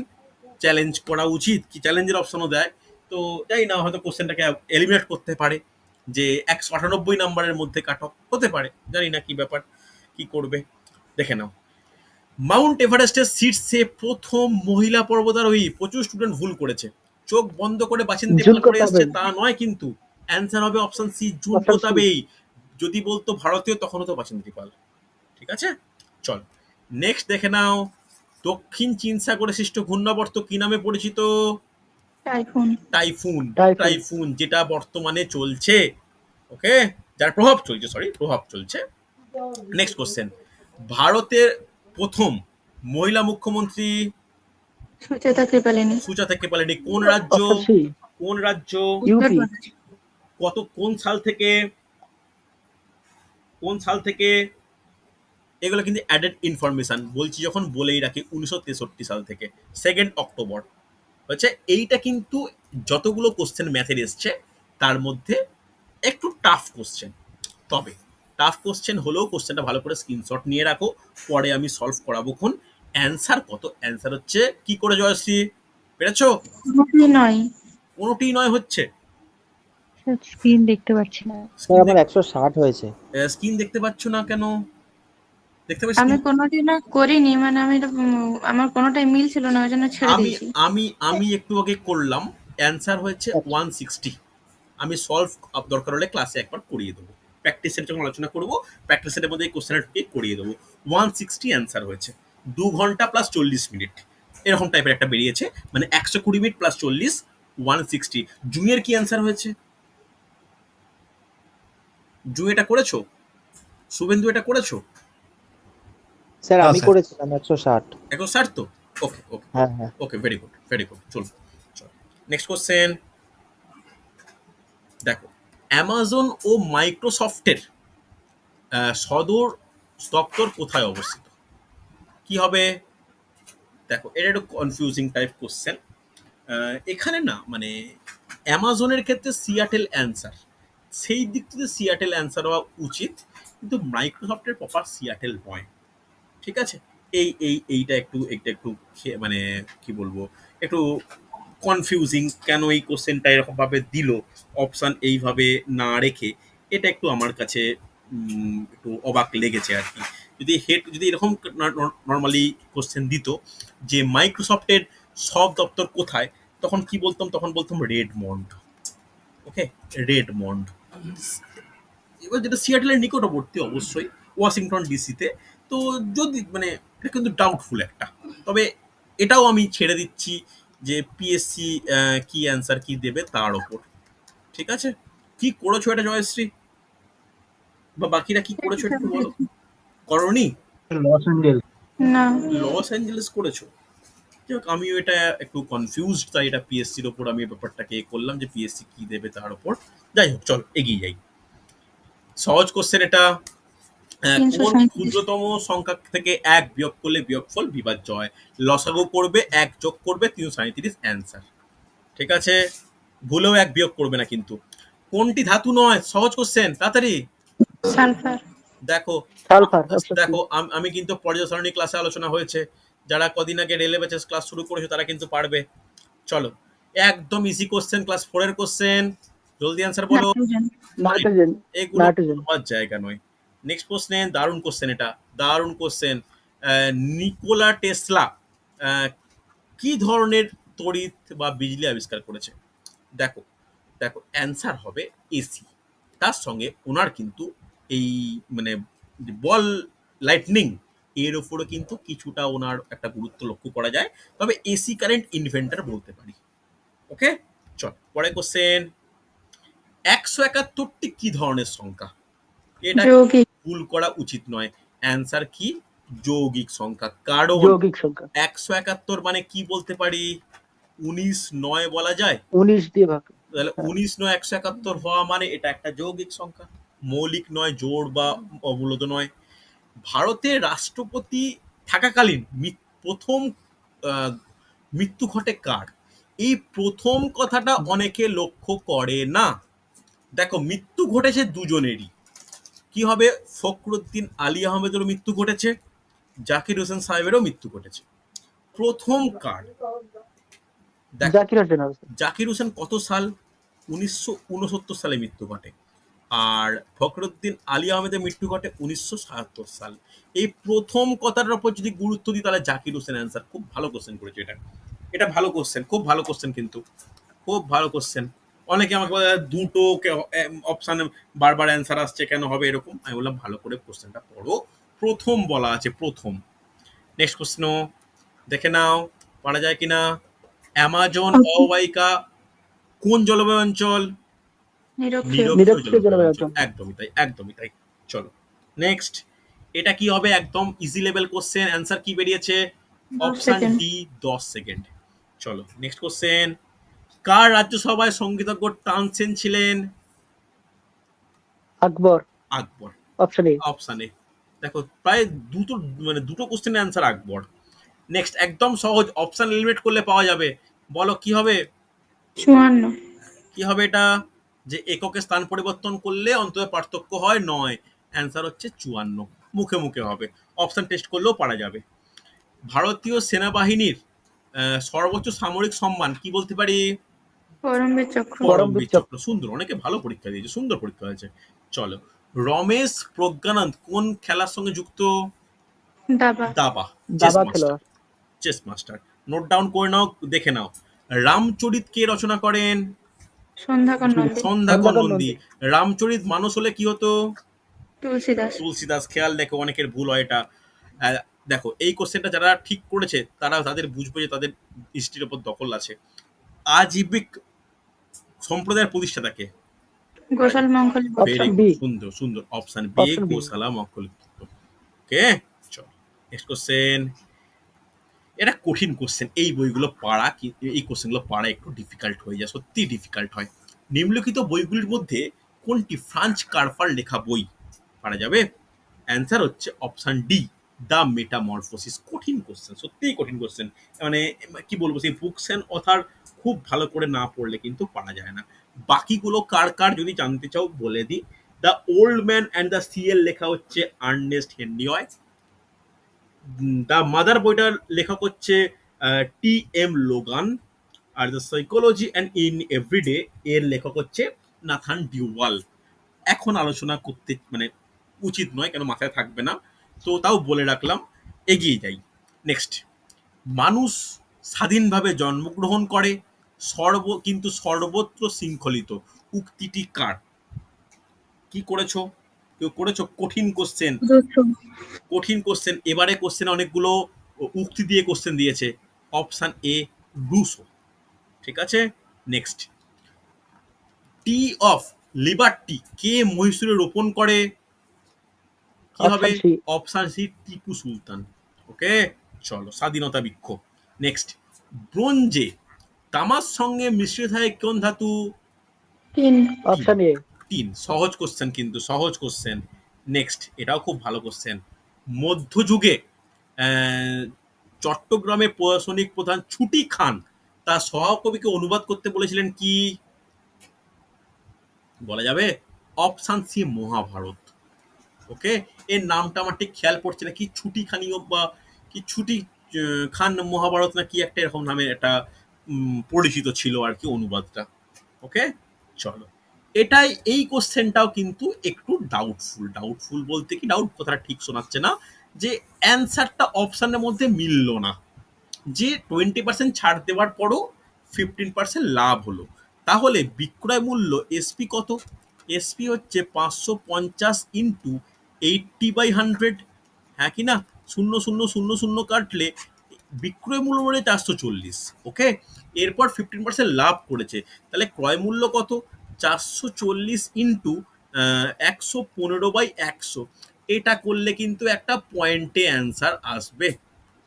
চ্যালেঞ্জ করা উচিত, কি চ্যালেঞ্জের অপশনও দেয়। তো জানি না, হয়তো কোশ্চেনটাকে এলিমিনেট করতে পারে, যে 198 নাম্বারের মধ্যে কাট অফ হতে পারে, জানি না কি ব্যাপার, কি করবে দেখে নাও। মাউন্ট এভারেস্টের শীর্ষে প্রথম মহিলা পর্বতারোহী, প্রচুর স্টুডেন্ট ভুল করেছে, চোখ বন্ধ করে বাসিন্দি পাল করে জুলকতা এসছে বেগ। তা নয়, কিন্তু অ্যান্সার হবে অপশন সি, অপশন জুলকতা সি। বেই। যদি বলতো ভারতীয় তখনও তো বাসিন্দি পাল। ঠিক আছে, চল নেক্সট দেখে নাও। দক্ষিণ চীন সাগরে সৃষ্ট ঘূর্ণাবর্ত কি নামে পরিচিত? টাইফুন। Typhoon typhoon. টাইফুন যেটা বর্তমানে চলছে, ওকে, যার প্রভাব চলছে। নেক্সট কোশ্চেন, ভারতের প্রথম মহিলা মুখ্যমন্ত্রী সুচেতা কৃপালিনী। সুজাতা কৃপালিনী অপশন সি, কোন রাজ্য, ইউপি। কোন সাল থেকে এগুলো কিন্তু অ্যাডেড ইনফরমেশন বলছি, যখন বলেই রাখি 1963 সাল থেকে 2 অক্টোবর হচ্ছে। এইটা কিন্তু যতগুলো কোশ্চেন ম্যাথের এসছে তার মধ্যে একটু টাফ কোশ্চেন, তবে টাফ কোশ্চেন হলেও কোশ্চেনটা ভালো করে স্ক্রিনশট নিয়ে রাখো, পরে আমি সলভ করাবো। অ্যান্সার কত, অ্যান্সার হচ্ছে কি করে জয়শ্রী পেরেছো? কোনোটি নয়। কোনোটি নয় হচ্ছে। স্যার স্ক্রিন দেখতে পাচ্ছি না। স্যার আমার 160 হয়েছে। স্ক্রিন দেখতে পাচ্ছ না কেন? দেখতে পাচ্ছ? আমি কোনোটি না করিনি, মানে আমি আমার কোনোটাই মিল ছিল না, ওই জন্য ছেড়ে আমি দিয়েছি। আমি আমি একটু আগে করলাম, অ্যান্সার হয়েছে 160। আমি সলভ দরকার হলে ক্লাসে একবার করিয়ে দেবো, প্র্যাকটিসের যখন আলোচনা করবো প্র্যাকটিসের মধ্যে এই কোশ্চেনটা ঢুকিয়ে করিয়ে দেবো। 160 অ্যান্সার হয়েছে, 2 ঘন্টা প্লাস 40 মিনিট এরকম টাইপের একটা বেরিয়েছে, মানে 120 মিনিট প্লাস 40, 160। জুয়ের কি অ্যান্সার হয়েছে? জু এটা করেছো? শুভেন্দু এটা করেছো? স্যার হ্যাঁ, আমি স্যার। করেছিলাম 160। 160 তো? ওকে ওকে হ্যাঁ হ্যাঁ। ওকে, ভেরি গুড চল। নেক্সট কোশ্চেন দেখো, অ্যামাজন ও মাইক্রোসফটের সদর দপ্তর কোথায় অবস্থিত? কি হবে দেখো, এটা একটু কনফিউজিং টাইপ কোশ্চেন। এখানে না মানে অ্যামাজনের ক্ষেত্রে সিয়াটেল অ্যান্সার, সেই দিক থেকে সিয়াটেল অ্যান্সার হওয়া উচিত, কিন্তু মাইক্রোসফটের প্রপার সিয়াটেল নয়, ঠিক আছে? এইটা একটু মানে কি বলবো, একটু কনফিউজিং। কেন এই কোশ্চেনটা এরকম ভাবে দিল, অপশন এইভাবে না রেখে, এটা একটু আমার কাছে একটু অবাক লেগেছে আর কি। যদি এরকম নর্মালি কোশ্চেন দিত যে মাইক্রোসফটের সব দপ্তর কোথায়, তখন কি বলতাম? তখন বলতাম রেডমন্ড, ওকে, রেডমন্ড। এবার যেটা সিয়াটেলের নিকটবর্তী অবশ্যই, ওয়াশিংটন ডিসিতে। তো যদি মানে এটা কিন্তু ডাউটফুল একটা, তবে এটাও আমি ছেড়ে দিচ্ছি যে পিএসসি কি অ্যান্সার কি দেবে তার ওপর, ঠিক আছে? কি করেছো এটা জয়শ্রী, বা বাকিরা কি করেছো একটু বলো। করনি? Los Angeles. না, লস অ্যাঞ্জেলেস করেছো? যাই হোক, আমিও এটা একটু কনফিউজড, তাই এটা পিএসসির ওপর আমি ব্যাপারটাকে করলাম যে পিএসসি কি দেবে তার ওপর। যাই হোক, চল এগিয়ে যাই। সহজ কোশ্চেন এটা। কোন 337। ক্ষুদ্রতম সংখ্যা থেকে 1 বিয়োগ করলে বিয়োগফল বিভাজ্য হয়? লসাগু করবে, 1 যোগ করবে, 337 অ্যান্সার, ঠিক আছে? ভুলেও 1 বিয়োগ করবে না কিন্তু। কোনটি ধাতু নয়? সহজ কোশ্চেন, তাড়াতাড়ি সালফার। দেখো। সালফার। Option C. দেখো আমি কিন্তু পর্যায় সারণী ক্লাসে আলোচনা হয়েছে, যারা কদিন আগে রেলে ব্যাচেস ক্লাস শুরু করেছে তারা কিন্তু পারবে। চলো, একদম ইজি কোশ্চেন, ক্লাস 4 এর কোশ্চেন, জলদি অ্যান্সার বলো। নাইট্রোজেন। নাইট্রোজেন। এগুলো নাইট্রোজেন। বলবার জায়গা নয়। নেক্সট কোশ্চেন, দারুণ কোশ্চেন, এটা দারুণ কোশ্চেন। নিকোলা টেসলা কি ধরনের তড়িৎ বা বিজলি আবিষ্কার করেছে? দেখো দেখো, অ্যান্সার হবে এসি। তার সঙ্গে ওনার কিন্তু এই মানে বল লাইটনিং এর উপরে কিন্তু কিছুটা ওনার একটা গুরুত্ব লক্ষ্য করা যায়, তবে এসি কারেন্ট ইনভেন্টর বলতে পারি। ওকে, চল পরে কোশ্চেন। 171টি কি ধরনের সংখ্যা? এটা যৌগিক। ভুল করা উচিত নয়। অ্যান্সার কি? যৌগিক সংখ্যা। কারণ যৌগিক সংখ্যা। 171 মানে কি বলতে পারি? 19 9 বলা যায়। 19 দিয়ে ভাগ। তাহলে 19 9 171 হওয়া মানে এটা একটা যৌগিক সংখ্যা, মৌলিক নয়, জোড় বা অমূলদ নয়। ভারতের রাষ্ট্রপতি থাকাকালীন প্রথম মৃত্যু ঘটে কার? এই প্রথম কথাটা অনেকে লক্ষ্য করে না। দেখো, মৃত্যু ঘটেছে দুজনেরই। কি হবে? ফখরুদ্দিন আলী আহমেদেরও মৃত্যু ঘটেছে, জাকির হোসেন সাহেবেরও মৃত্যু ঘটেছে। প্রথম কার? দেখো, জাকির হোসেন হবে। জাকির হোসেন কত সাল? 1969 সালে মৃত্যু ঘটে, আর ফখরুদ্দিন আলী আহমেদের মৃত্যু ঘটে 1977 সাল। এই প্রথম কথাটার উপর যদি গুরুত্ব দিই তাহলে জাকির হোসেন অ্যান্সার। খুব ভালো কোশ্চেন করেছে এটা, এটা ভালো কোশ্চেন, খুব ভালো কোশ্চেন, কিন্তু খুব ভালো কোশ্চেন। অনেকে আমাকে বলে দুটো অপশানে বারবার অ্যান্সার আসছে, কেন হবে এরকম? আমি বললাম ভালো করে কোশ্চেনটা পড়ো, প্রথম বলা আছে, প্রথম। নেক্সট প্রশ্ন দেখে নাও, পারা যায় কিনা। Amazon Okay. অববাহিকা কোন জলবায়ু অঞ্চল? নিরক্ষীয়। নিরক্ষীয় জলবায়ু অঞ্চল। অঞ্চল। একদমই তাই, একদমই তাই। চলো নেক্সট। এটা কি হবে? একদম ইজি লেভেল কোশ্চেন। অ্যান্সার কি বেরিয়েছে? 10 অপশন সেকেন্ড। D 10 second. চলো নেক্সট কোশ্চেন। কার রাজ্যসভায় সঙ্গীতজ্ঞ তানসেন ছিলেন? Akbar. Akbar. Option A. Option A. দেখো প্রায় দুটো মানে দুটো কোশ্চেনের অ্যান্সার আকবর। নেক্সট একদম সহজ, অপশন এলিমিনেট করলে পাওয়া যাবে। বলো কি হবে? 54। কি হবে এটা? যে এককে স্থান পরিবর্তন করলে অন্তত পার্থক্য হয় 9। অ্যান্সার হচ্ছে 54। মুখে মুখে হবে, অপশন টেস্ট করলেও পারা যাবে। ভারতীয় সেনাবাহিনীর সর্বোচ্চ সামরিক সম্মান কি বলতে পারি? পরমবীর চক্র। পরমবীর চক্র। সুন্দর, অনেকে ভালো পরীক্ষা দিয়েছে, সুন্দর পরীক্ষা হয়েছে। চলো, রমেশ প্রজ্ঞানন্দ কোন খেলার সঙ্গে যুক্ত? দাবা। দাবা। চেস দাবা মাস্টার। খেলোয়াড়। Chess master. নোট ডাউন করে নাও, দেখে নাও। রামচরিত কে রচনা করেন? সন্ধ্যাকর নন্দী। সন্ধ্যাকর সন্ধ্যাকর নন্দী। নন্দী। রামচরিত মানস হলে কি হতো? তুলসীদাস। তুলসীদাস। খেয়াল দেখো, অনেকের ভুল হয় এটা। আহ, দেখো এই কোশ্চেনটা যারা ঠিক করেছে তারা তাদের বুঝবে যে তাদের হিস্ট্রির উপর দখল আছে। আজীবিক সম্প্রদায়ের প্রতিষ্ঠাতাকে? ঘোষাল মঙ্গল। Very option good, B. সুন্দর সুন্দর। Option B option B. Goshala Makkhaliputra. Okay, চলো নেক্সট কোশ্চেন। এটা কঠিন কোশ্চেন, এই বইগুলো পড়া এই কোশ্চেনগুলো পড়া একটু ডিফিকাল্ট হয়ে যায়, সত্যি ডিফিকাল্ট হয়। নিম্নলিখিত বইগুলির মধ্যে কোনটি ফ্রান্স কার্ফার লেখা বই? পারা যাবে? অ্যান্সার হচ্ছে অপশন ডি দ্য মেটামরফোসিস। কঠিন কোশ্চেন, সত্যিই কঠিন কোশ্চেন। মানে কি বলবো, সেই বুকস অ্যান্ড অথার খুব ভালো করে না পড়লে কিন্তু পারা যায় না। বাকিগুলো কার কার যদি জানতে চাও বলে দিই। The old man and the sea লেখা হচ্ছে আর্নেস্ট হেনরিয়। দ্য মাদার বইটার লেখক হচ্ছে টি এম লোগান। আর the psychology and in everyday এর লেখক হচ্ছে নাথান ডিওয়াল। এখন আলোচনা করতে মানে উচিত নয়, কেন মাথায় থাকবে না, তো তাও বলে রাখলাম। এগিয়ে যাই। নেক্সট। মানুষ স্বাধীনভাবে জন্মগ্রহণ করে কিন্তু সর্বত্র শৃঙ্খলিত, উক্তিটি কার? কি করেছো? কেউ করেছো? কঠিন কোশ্চেন, রুসো। কঠিন কোশ্চেন। এবারে কোশ্চেনে অনেকগুলো উক্তি দিয়ে কোশ্চেন দিয়েছে। Option A Rousseau. ঠিক আছে, নেক্সট। টি অফ লিবার্টি কে মহীশূরে রোপণ করে? কি হবে? Option C. Option C Tipu Sultan. Okay, চলো, স্বাধীনতা বিক্ষোভ। নেক্সট। ব্রোঞ্জে তামার সঙ্গে মিশ্রিত হয় কোন ধাতু? তিন। Option A. টিন। সহজ কোশ্চেন, কিন্তু সহজ কোশ্চেন। নেক্সট, এটাও খুব ভালো কোশ্চেন। মধ্যযুগে চট্টগ্রামের প্রশাসনিক প্রধান ছুটি খান তার সহকবিকে অনুবাদ করতে বলেছিলেন কি? বলা যাবে? Option C Mahabharata. ওকে, এর নামটা আমার ঠিক খেয়াল পড়ছে না, কি ছুটি খানিও বা কি ছুটি খান মহাভারত না কি একটা এরকম নামে একটা পরিচিত ছিল আর কি অনুবাদটা। ওকে, চলো। এটাই, এই কোশ্চেনটাও কিন্তু একটু ডাউটফুল। ডাউটফুল বলতে কি, ডাউট কথাটা ঠিক শোনাচ্ছে না, যে অ্যান্সারটা অপশনের মধ্যে মিললো না। যে 20% ছাড় দেওয়ার পরও 15% লাভ হলো, তাহলে বিক্রয় মূল্য এসপি কত? এসপি হচ্ছে 550 ইন্টু 80/100। হ্যাঁ কি না? 0,000 কাটলে বিক্রয় মূল্য মানে 440। ওকে, এরপর 15% লাভ করেছে, তাহলে ক্রয় মূল্য কত? 440 ইন্টু 115/100। এটা করলে কিন্তু একটা পয়েন্টে অ্যান্সার আসবে।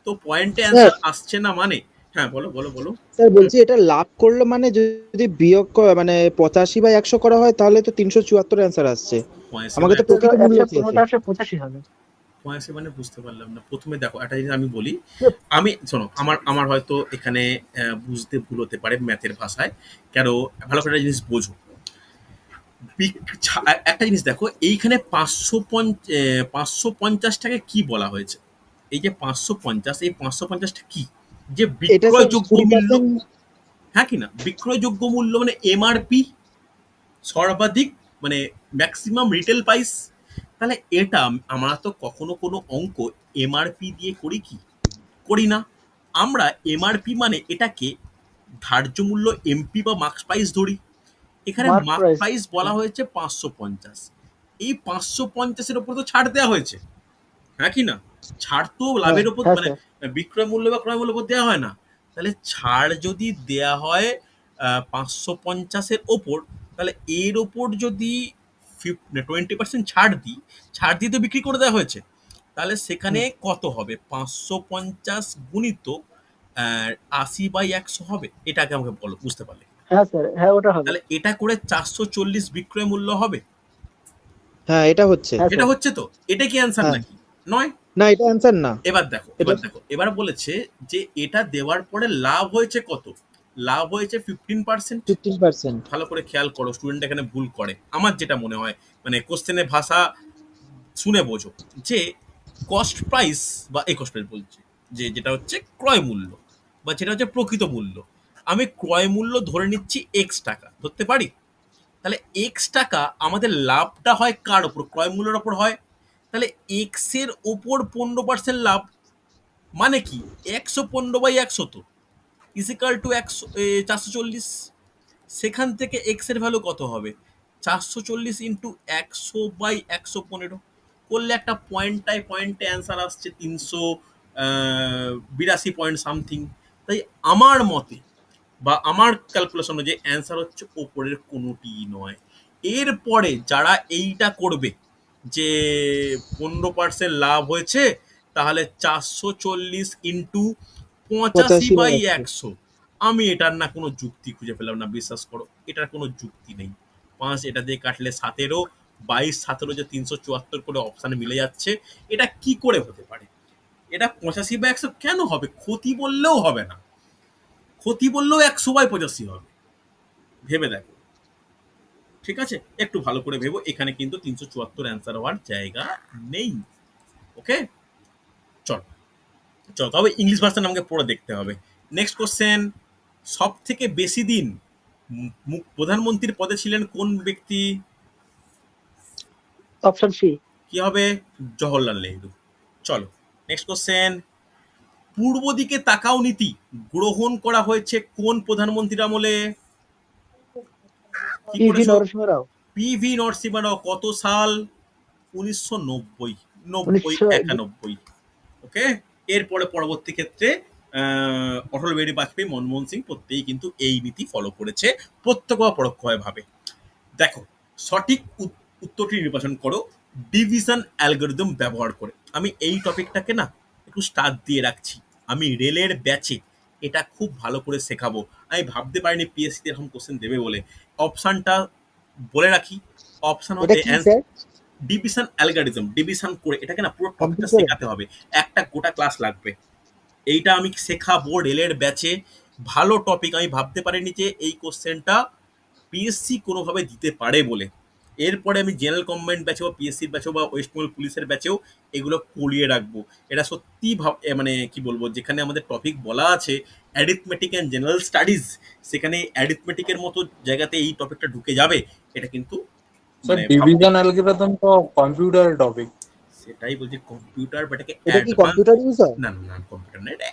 তো পয়েন্টে অ্যান্সার আসছে না মানে, হ্যাঁ বলো বলো বলো। স্যার বলছি এটা লাভ করলো মানে যদি বিয়োগ মানে 85/100 করা হয় তাহলে তো 374 অ্যান্সার আসছে। আমাকে তো প্রকৃত মূল্য চেয়েছে। 185 হবে। পয়েন্টে মানে বুঝতে পারলাম না। প্রথমে দেখো, একটা জিনিস আমি বলি। আমি শোনো, আমার আমার হয়তো এখানে বুঝতে ভুল হতে পারে ম্যাথের ভাষায়, কেন ভালো করে একটা জিনিস বোঝো। একটা জিনিস দেখো, এইখানে 550টাকে কি বলা হয়েছে? এই যে 550, এই 550টা কি? যে এটা স্যার বিক্রয়যোগ্য মূল্য। 20% হ্যাঁ কি না? বিক্রয়যোগ্য মূল্য মানে এমআরপি, সর্বাধিক মানে ম্যাক্সিমাম রিটেল প্রাইস। তাহলে এটা আমরা তো কখনো কোনো অঙ্ক এমআরপি দিয়ে করি কি? করি না। আমরা এমআরপি মানে এটাকে ধার্য মূল্য এমপি বা মার্কস প্রাইস ধরি। এখানে মার্ক মার্ক প্রাইস। প্রাইস বলা হয়েছে 550। এই 550-এর উপর তো ছাড় দেওয়া হয়েছে, হ্যাঁ কি না? ছাড় তো লাভের উপর হ্যাঁ মানে স্যার। বিক্রয় মূল্য বা ক্রয় মূল্যের উপর দেওয়া হয় না। তাহলে ছাড় যদি দেয়া হয় 550-এর ওপর, তাহলে এর ওপর যদি 20% ছাড় দিয়ে তো বিক্রি করে দেওয়া হয়েছে, তাহলে সেখানে কত হবে? 550 গুণিত 80/100 হবে। এটাকে আমাকে বলো, বুঝতে পারলে? হ্যাঁ স্যার, হ্যাঁ ওটা হবে। তাহলে এটা করে 440 বিক্রয় মূল্য হবে। হ্যাঁ এটা হচ্ছে। হ্যাঁ এটা স্যার। হচ্ছে তো? এটা কি অ্যান্সার হ্যাঁ। নাকি? নয়? না এটা অ্যান্সার না। এবার বলেছে যে এটা দেওয়ার পরে লাভ হয়েছে কত? লাভ হয়েছে 15%। 15%। ভালো করে খেয়াল করো, স্টুডেন্ট এখানে ভুল করে। আমার যেটা মনে হয়, মানে কোশ্চেনের ভাষা শুনে বোঝো, যে কস্ট প্রাইস বা কস্ট প্রাইস বলছি, যেটা হচ্ছে ক্রয় মূল্য বা যেটা হচ্ছে প্রকৃত মূল্য, আমি ক্রয় মূল্য ধরে নিচ্ছি এক্স টাকা, ধরতে পারি। তাহলে এক্স টাকা আমাদের লাভটা হয় কার ওপর? ক্রয় মূল্যের ওপর হয়। তাহলে এক্স এর ওপর 15% লাভ মানে কি? 115/100 তো ইজিক্যাল টু 440। সেখান থেকে এক্স এর ভ্যালু কত হবে? 440 ইন্টু 100/115 করলে একটা পয়েন্টে অ্যান্সার আসছে 382 পয়েন্ট সামথিং। তাই আমার মতে বা আমার ক্যালকুলেশন অনুযায়ী অ্যান্সার হচ্ছে ওপরের কোনোটিই নয়। এরপরে যারা এইটা করবে যে 15% লাভ হয়েছে, তাহলে 440 ইন্টু 85/100, আমি এটার না কোনো যুক্তি খুঁজে পেলাম না, বিশ্বাস করো এটার কোনো যুক্তি নেই। 5 এটা দিয়ে কাটলে 17, 22 17 যে 374 করে অপশানে মিলে যাচ্ছে, এটা কি করে হতে পারে? এটা 85/100 কেন হবে? ক্ষতি বললেও হবে না, ক্ষতি বললেও 100/85 হবে। ভেবে দেখো, ঠিক আছে? একটু ভালো করে ভেবো, এখানে কিন্তু 374 অ্যান্সার হওয়ার জায়গা নেই। ওকে, চল চল, তবে ইংলিশ ভার্সন আমাকে পড়ে দেখতে হবে। নেক্সট কোশ্চেন, সব থেকে বেশি দিন প্রধানমন্ত্রীর পদে ছিলেন কোন ব্যক্তি? Option C. কি হবে? জওহরলাল নেহরু। চলো নেক্সট কোশ্চেন, পূর্ব দিকে তাকাও নীতি গ্রহণ করা হয়েছে কোন প্রধানমন্ত্রীর আমলে? কি পিভি করেছো? নরসিংহ রাও। পিভি নরসিংহ রাও। কত সাল? 1990, 91। ওকে, এরপরে পরবর্তী ক্ষেত্রে অটল বিহারী বাজপেয়ী, মনমোহন সিং প্রত্যেকেই কিন্তু এই নীতি ফলো করেছে, প্রত্যক্ষ বা পরোক্ষভাবে। দেখো, সঠিক উত্তরটি নির্বাচন করো ডিভিশন অ্যালগরিদম ব্যবহার করে। আমি এই টপিকটাকে না একটু স্টার দিয়ে রাখছি, আমি রেলের ব্যাচে এটা খুব ভালো করে শেখাবো। আমি ভাবতে পারিনি পিএসসি এরকম কোশ্চেন দেবে বলে। অপশানটা বলে রাখি, অপশান এটা হচ্ছে কি স্যার? ডিভিশন অ্যালগরিদম, ডিভিশন করে এটাকে না পুরো টপিকটা কমপ্লিট করে? শেখাতে হবে, একটা গোটা ক্লাস লাগবে। এইটা আমি শেখাবো রেলের ব্যাচে, ভালো টপিক। আমি ভাবতে পারিনি যে এই কোশ্চেনটা পিএসসি কোনোভাবে দিতে পারে বলে। এরপরে আমি জেনারেল কম্বাইন্ড ব্যাচেও, পিএসসির ব্যাচেও বা ওয়েস্ট বেঙ্গল পুলিশের ব্যাচেও এগুলো করিয়ে রাখবো। এটা সত্যি মানে কি বলবো, যেখানে আমাদের টপিক বলা আছে অ্যারিথমেটিক অ্যান্ড জেনারেল স্টাডিজ, সেখানে অ্যারিথমেটিকের মতো জায়গাতে এই টপিকটা ঢুকে যাবে, এটা কিন্তু স্যার মানে ডিভিশন অ্যালগরিদম তো কম্পিউটার টপিক। সেটাই বলছি, কম্পিউটার বা এটাকে এটা কি কম্পিউটার ইউজ হয়? না না কম্পিউটার না, এটা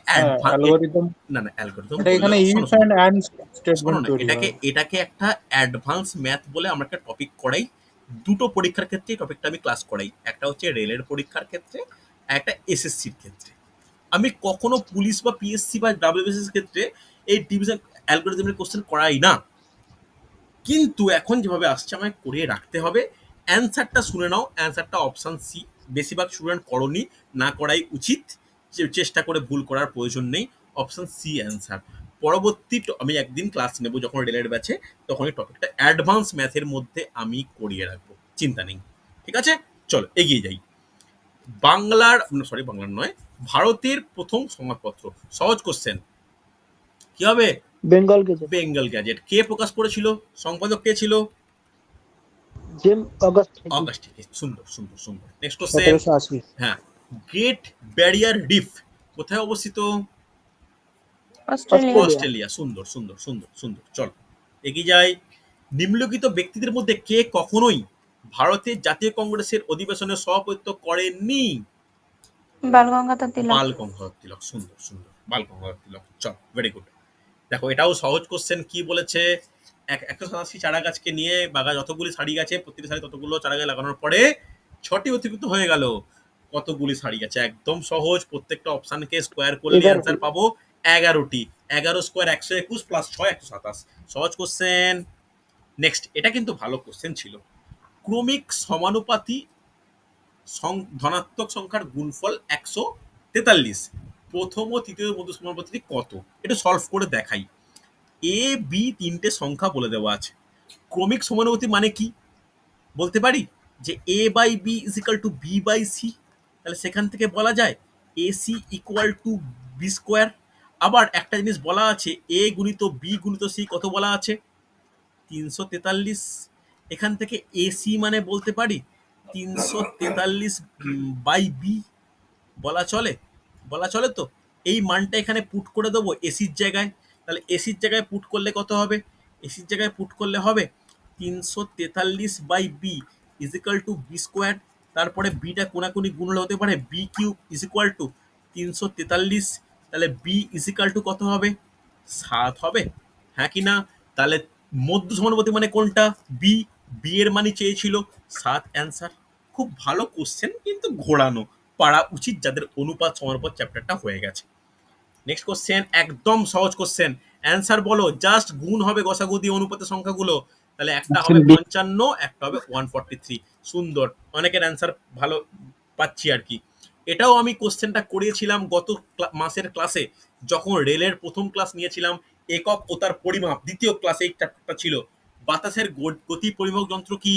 অ্যালগরিদম না না অ্যালগরিদম এটা এখানে ইফ এন্ড এন্ড স্টেটমেন্ট তৈরি এটাকে হয়। এটাকে একটা অ্যাডভান্স ম্যাথ বলে আমরা একটা টপিক করাই। দুটো পরীক্ষার ক্ষেত্রে এই টপিকটা আমি ক্লাস করাই, একটা হচ্ছে রেলের পরীক্ষার ক্ষেত্রে, আর একটা এসএসসির ক্ষেত্রে। আমি কখনো পুলিশ বা পিএসসি বা ডাব্লিউবিসিএস ক্ষেত্রে এই ডিভিশন অ্যালগরিদমের কোশ্চেন করাই না, কিন্তু এখন যেভাবে আসছে আমায় করিয়ে রাখতে হবে। অ্যান্সারটা শুনে নাও, অ্যান্সারটা অপশান সি। বেশিরভাগ স্টুডেন্ট করনি, না করাই উচিত, চেষ্টা করে ভুল করার প্রয়োজন নেই। Option C answer. পরবর্তী আমি একদিন ক্লাস নেব যখন রেলের ব্যাচে, তখন এই টপিকটা অ্যাডভান্স ম্যাথের মধ্যে আমি করিয়ে রাখবো, চিন্তা নেই। ঠিক আছে, চলো এগিয়ে যাই। বাংলার নয়, ভারতের প্রথম সংবাদপত্র। সহজ কোশ্চেন, কি হবে? বেঙ্গল গেজেট। বেঙ্গল গ্যাজেট। কে প্রকাশ করেছিল? সম্পাদক কে ছিল? জেম অগস্ট। অগাস্ট। সুন্দর সুন্দর সুন্দর। Next question, 1780। হ্যাঁ, গ্রেট ব্যারিয়ার রিফ কোথায় অবস্থিত? অস্ট্রেলিয়া। অস্ট্রেলিয়া। সুন্দর সুন্দর সুন্দর সুন্দর। চল এগিয়ে যাই। নিম্নলিখিত ব্যক্তিদের মধ্যে কে কখনোই ভারতের জাতীয় কংগ্রেসের অধিবেশনে সভাপতিত্ব করেননি? বাল গঙ্গাধর তিলক। বাল গঙ্গাধর তিলক। সুন্দর সুন্দর, বাল গঙ্গাধর তিলক। চল, ভেরি গুড। দেখো এটাও সহজ কোশ্চেন। কি বলেছে? 187 চারা গাছকে নিয়ে বাগা যতগুলি সারি গাছে, প্রতিটি সারি ততগুলো চারা গাছ লাগানোর পরে 6টি অতিরিক্ত হয়ে গেল। কতগুলি সারি গাছে? একদম সহজ, প্রত্যেকটা অপশানকে স্কোয়ার করলে 11টি। অ্যান্সার পাবো 11টি, 11 স্কোয়ার 121 প্লাস 6 127। সহজ কোশ্চেন। নেক্সট, এটা কিন্তু ভালো কোশ্চেন ছিল। ক্রমিক সমানুপাতি ধনাত্মক সংখ্যার গুণফল 143, প্রথম ও তৃতীয় মধ্য সমানুপাতিটি কত? এটা সলভ করে দেখাই। এ বি তিনটে সংখ্যা বলে দেওয়া আছে। ক্রমিক সমানুপাতি মানে কি বলতে পারি, যে A by B is equal to B by C. তাহলে সেখান থেকে বলা যায় A C equal to B square. আবার একটা জিনিস বলা আছে, এ গুণিত বি গুণিত সি কত বলা আছে? 343। এখান থেকে এসি মানে বলতে পারি 343 বাই বি, বলা চলে? বলা চলে তো। এই মানটা এখানে পুট করে দেবো এসির জায়গায়। তাহলে এসির জায়গায় পুট করলে কত হবে? এসির জায়গায় পুট করলে হবে 343 by B is equal to B square. তারপরে বিটা কোনাকুনি গুণলে হতে পারে B cube is equal to 343। তাহলে বি ইজ ইকাল টু কত হবে? 7 হবে, হ্যাঁ কি না? তাহলে মধ্য সমানুপাতি মানে কোনটা? বি। বি এর মানে চেয়েছিল 7, অ্যান্সার। খুব ভালো কোশ্চেন, কিন্তু ঘোরানো পারা উচিত যাদের অনুপাত সমানুপাত চ্যাপ্টারটা হয়ে গেছে। নেক্সট কোশ্চেন, একদম সহজ কোশ্চেন। অ্যান্সার বলো, জাস্ট গুণ হবে গসাগু দিয়ে অনুপাতের সংখ্যাগুলো। তাহলে একটা হবে 55, একটা হবে 143। সুন্দর, অনেকের অ্যান্সার ভালো পাচ্ছি আর কি। এটাও আমি কোশ্চেনটা করিয়েছিলাম গত মাসের ক্লাসে, যখন রেলের প্রথম ক্লাস নিয়েছিলাম, একক ও তার পরিমাপ। দ্বিতীয় ক্লাসে এই চ্যাপ্টারটা ছিল। বাতাসের গতি পরিমাপ যন্ত্র কি?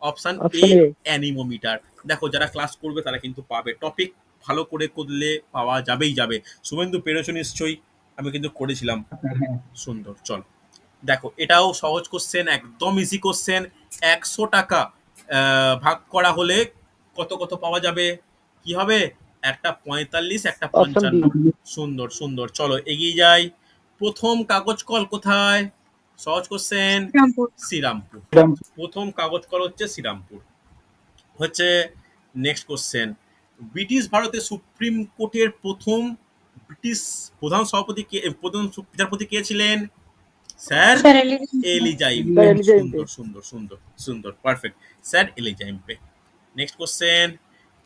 Option A, option A. Anemometer. দেখো, যারা ক্লাস করবে তারা কিন্তু পাবে, টপিক ভালো করে করলে পাওয়া যাবেই যাবে। শুভেন্দু পেরেছো নিশ্চয়ই, আমি কিন্তু করেছিলাম। সুন্দর, চল দেখো, এটাও সহজ কোশ্চেন, একদম ইজি কোশ্চেন। 100 টাকা ভাগ করা হলে কত কত পাওয়া যাবে? কি হবে? একটা 45, একটা অপশন 55। বি। সুন্দর সুন্দর, চলো এগিয়ে যাই। প্রথম কাগজ কল কোথায়? সহজ কোশ্চেন, রামপুর। শ্রীরামপুর। প্রথম কাগজ কল হচ্ছে শ্রীরামপুর। হচ্ছে নেক্সট কোশ্চেন, ব্রিটিশ ভারতে সুপ্রিম কোর্টের প্রথম ব্রিটিশ প্রধান সভাপতি কে, প্রধান বিচারপতি কে ছিলেন? স্যার স্যার এলিজেন্স। এলিজাইম্পে। Sir Elijah Impey. সুন্দর সুন্দর সুন্দর সুন্দর, perfect, sir Elijah Impey. Next question,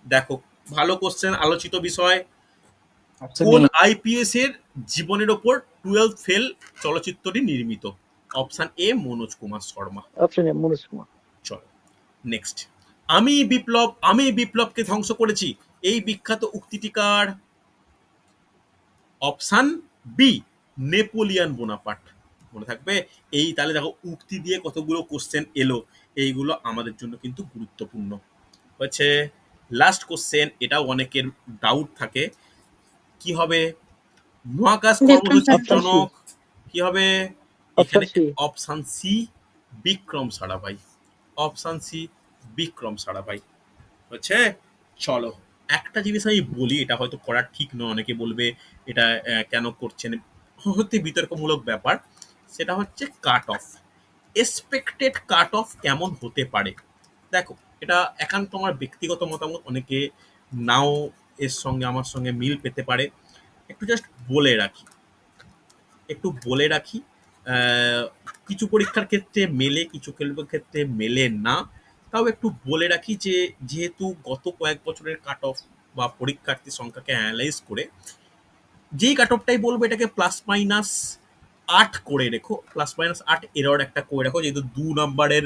দেখো ভালো কোশ্চেন, আলোচিত বিষয়। কোন আইপিএস এর জীবনের ওপর 12 ফেল চলচ্চিত্রটি নির্মিত? Option A, Manoj Kumar Sharma. Option A, Manoj Kumar. চলো নেক্সট, আমি বিপ্লবকে ধ্বংস করেছি, এই বিখ্যাত উক্তিটি কার? Option B, Napoleon Bonaparte. মনে থাকবে এই। তাহলে দেখো, উক্তি দিয়ে কতগুলো কোশ্চেন এলো, এইগুলো আমাদের জন্য কিন্তু গুরুত্বপূর্ণ হচ্ছে। লাস্ট কোশ্চেন, এটাও অনেকের ডাউট থাকে, কি হবে? মহাকাশ কর্মসূচির জনক কি হবে? এখানে option C, Vikram Sarabhai. Option C, Vikram Sarabhai হচ্ছে। চলো একটা জিনিস আমি বলি, এটা হয়তো করা ঠিক নয়, অনেকে বলবে এটা কেন করছেন, হতে বিতর্কমূলক ব্যাপার। সেটা হচ্ছে cut off, expected cut off কেমন হতে পারে। দেখো, এটা একান্ত আমার ব্যক্তিগত মতামত, অনেকে নাও এর সঙ্গে আমার সঙ্গে মিল পেতে পারে। একটু জাস্ট বলে রাখি, কিছু পরীক্ষার ক্ষেত্রে মেলে, কিছু ক্ষেত্রে মেলে না। তাও একটু বলে রাখি যে, যেহেতু গত কয়েক বছরের কাট অফ বা পরীক্ষার্থীর সংখ্যাকে অ্যানালাইজ করে যেই কাট অফটাই বলবো, এটাকে +-8 করে রেখো। +-8 এরর একটা করে রাখো, যেহেতু 2 নাম্বারের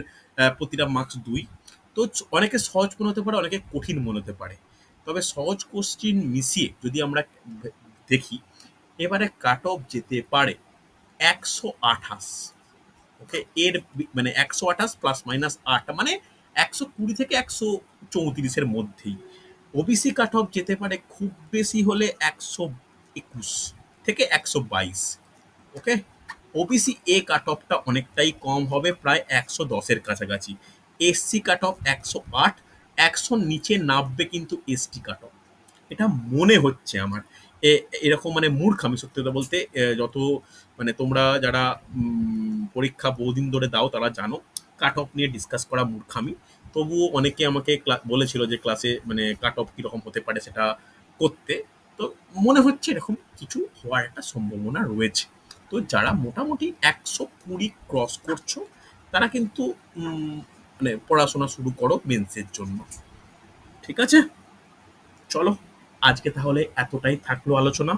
প্রতিটা মার্কস 2। তো অনেকে সহজ মনে হতে পারে, অনেকে কঠিন মনে হতে পারে। তবে সহজ কোশ্চিন মিশিয়ে যদি আমরা দেখি, এবারে কাট অফ যেতে পারে 128। ওকে, এর মানে 128 +-8 মানে 120 থেকে 134 এর মধ্যেই। ওবিসি কাট অফ যেতে পারে খুব বেশি হলে 121 থেকে 122। ওকে, ওবিসি এ কাট অফটা অনেকটাই কম হবে, প্রায় 110 এর কাছাকাছি। এসসি কাট অফ 108, 100 নিচে নামবে কিন্তু এসটি কাট অফ, এটা মনে হচ্ছে আমার। এরকম মানে মূর্খামি, সত্যি কথা বলতে। যত মানে তোমরা যারা পরীক্ষা বহুদিন ধরে দাও তারা জানো, কাট অফ নিয়ে ডিসকাস করা মূর্খামি। তবুও অনেকে আমাকে বলেছিল যে ক্লাসে মানে কাট অফ কীরকম হতে পারে সেটা করতে। তো মনে হচ্ছে এরকম কিছু হওয়ার একটা সম্ভাবনা রয়েছে। তো যারা মোটামুটি 120 ক্রস করছো, তারা কিন্তু মানে পড়াশোনা শুরু করো মেন্সের জন্য। ঠিক আছে, চলো আজকে তাহলে এতটাই থাকলো আলোচনা।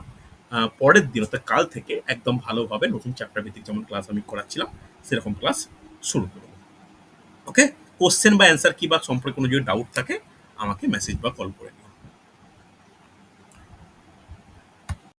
পরের দিন অর্থাৎ কাল থেকে একদম ভালোভাবে নতুন চ্যাপ্টার ভিত্তিক যেমন ক্লাস আমি করাচ্ছিলাম সেরকম ক্লাস শুরু করব। ওকে, কোশ্চেন বা অ্যান্সার কি বা সম্পর্কে কোনো যদি ডাউট থাকে আমাকে মেসেজ বা কল করে নিও।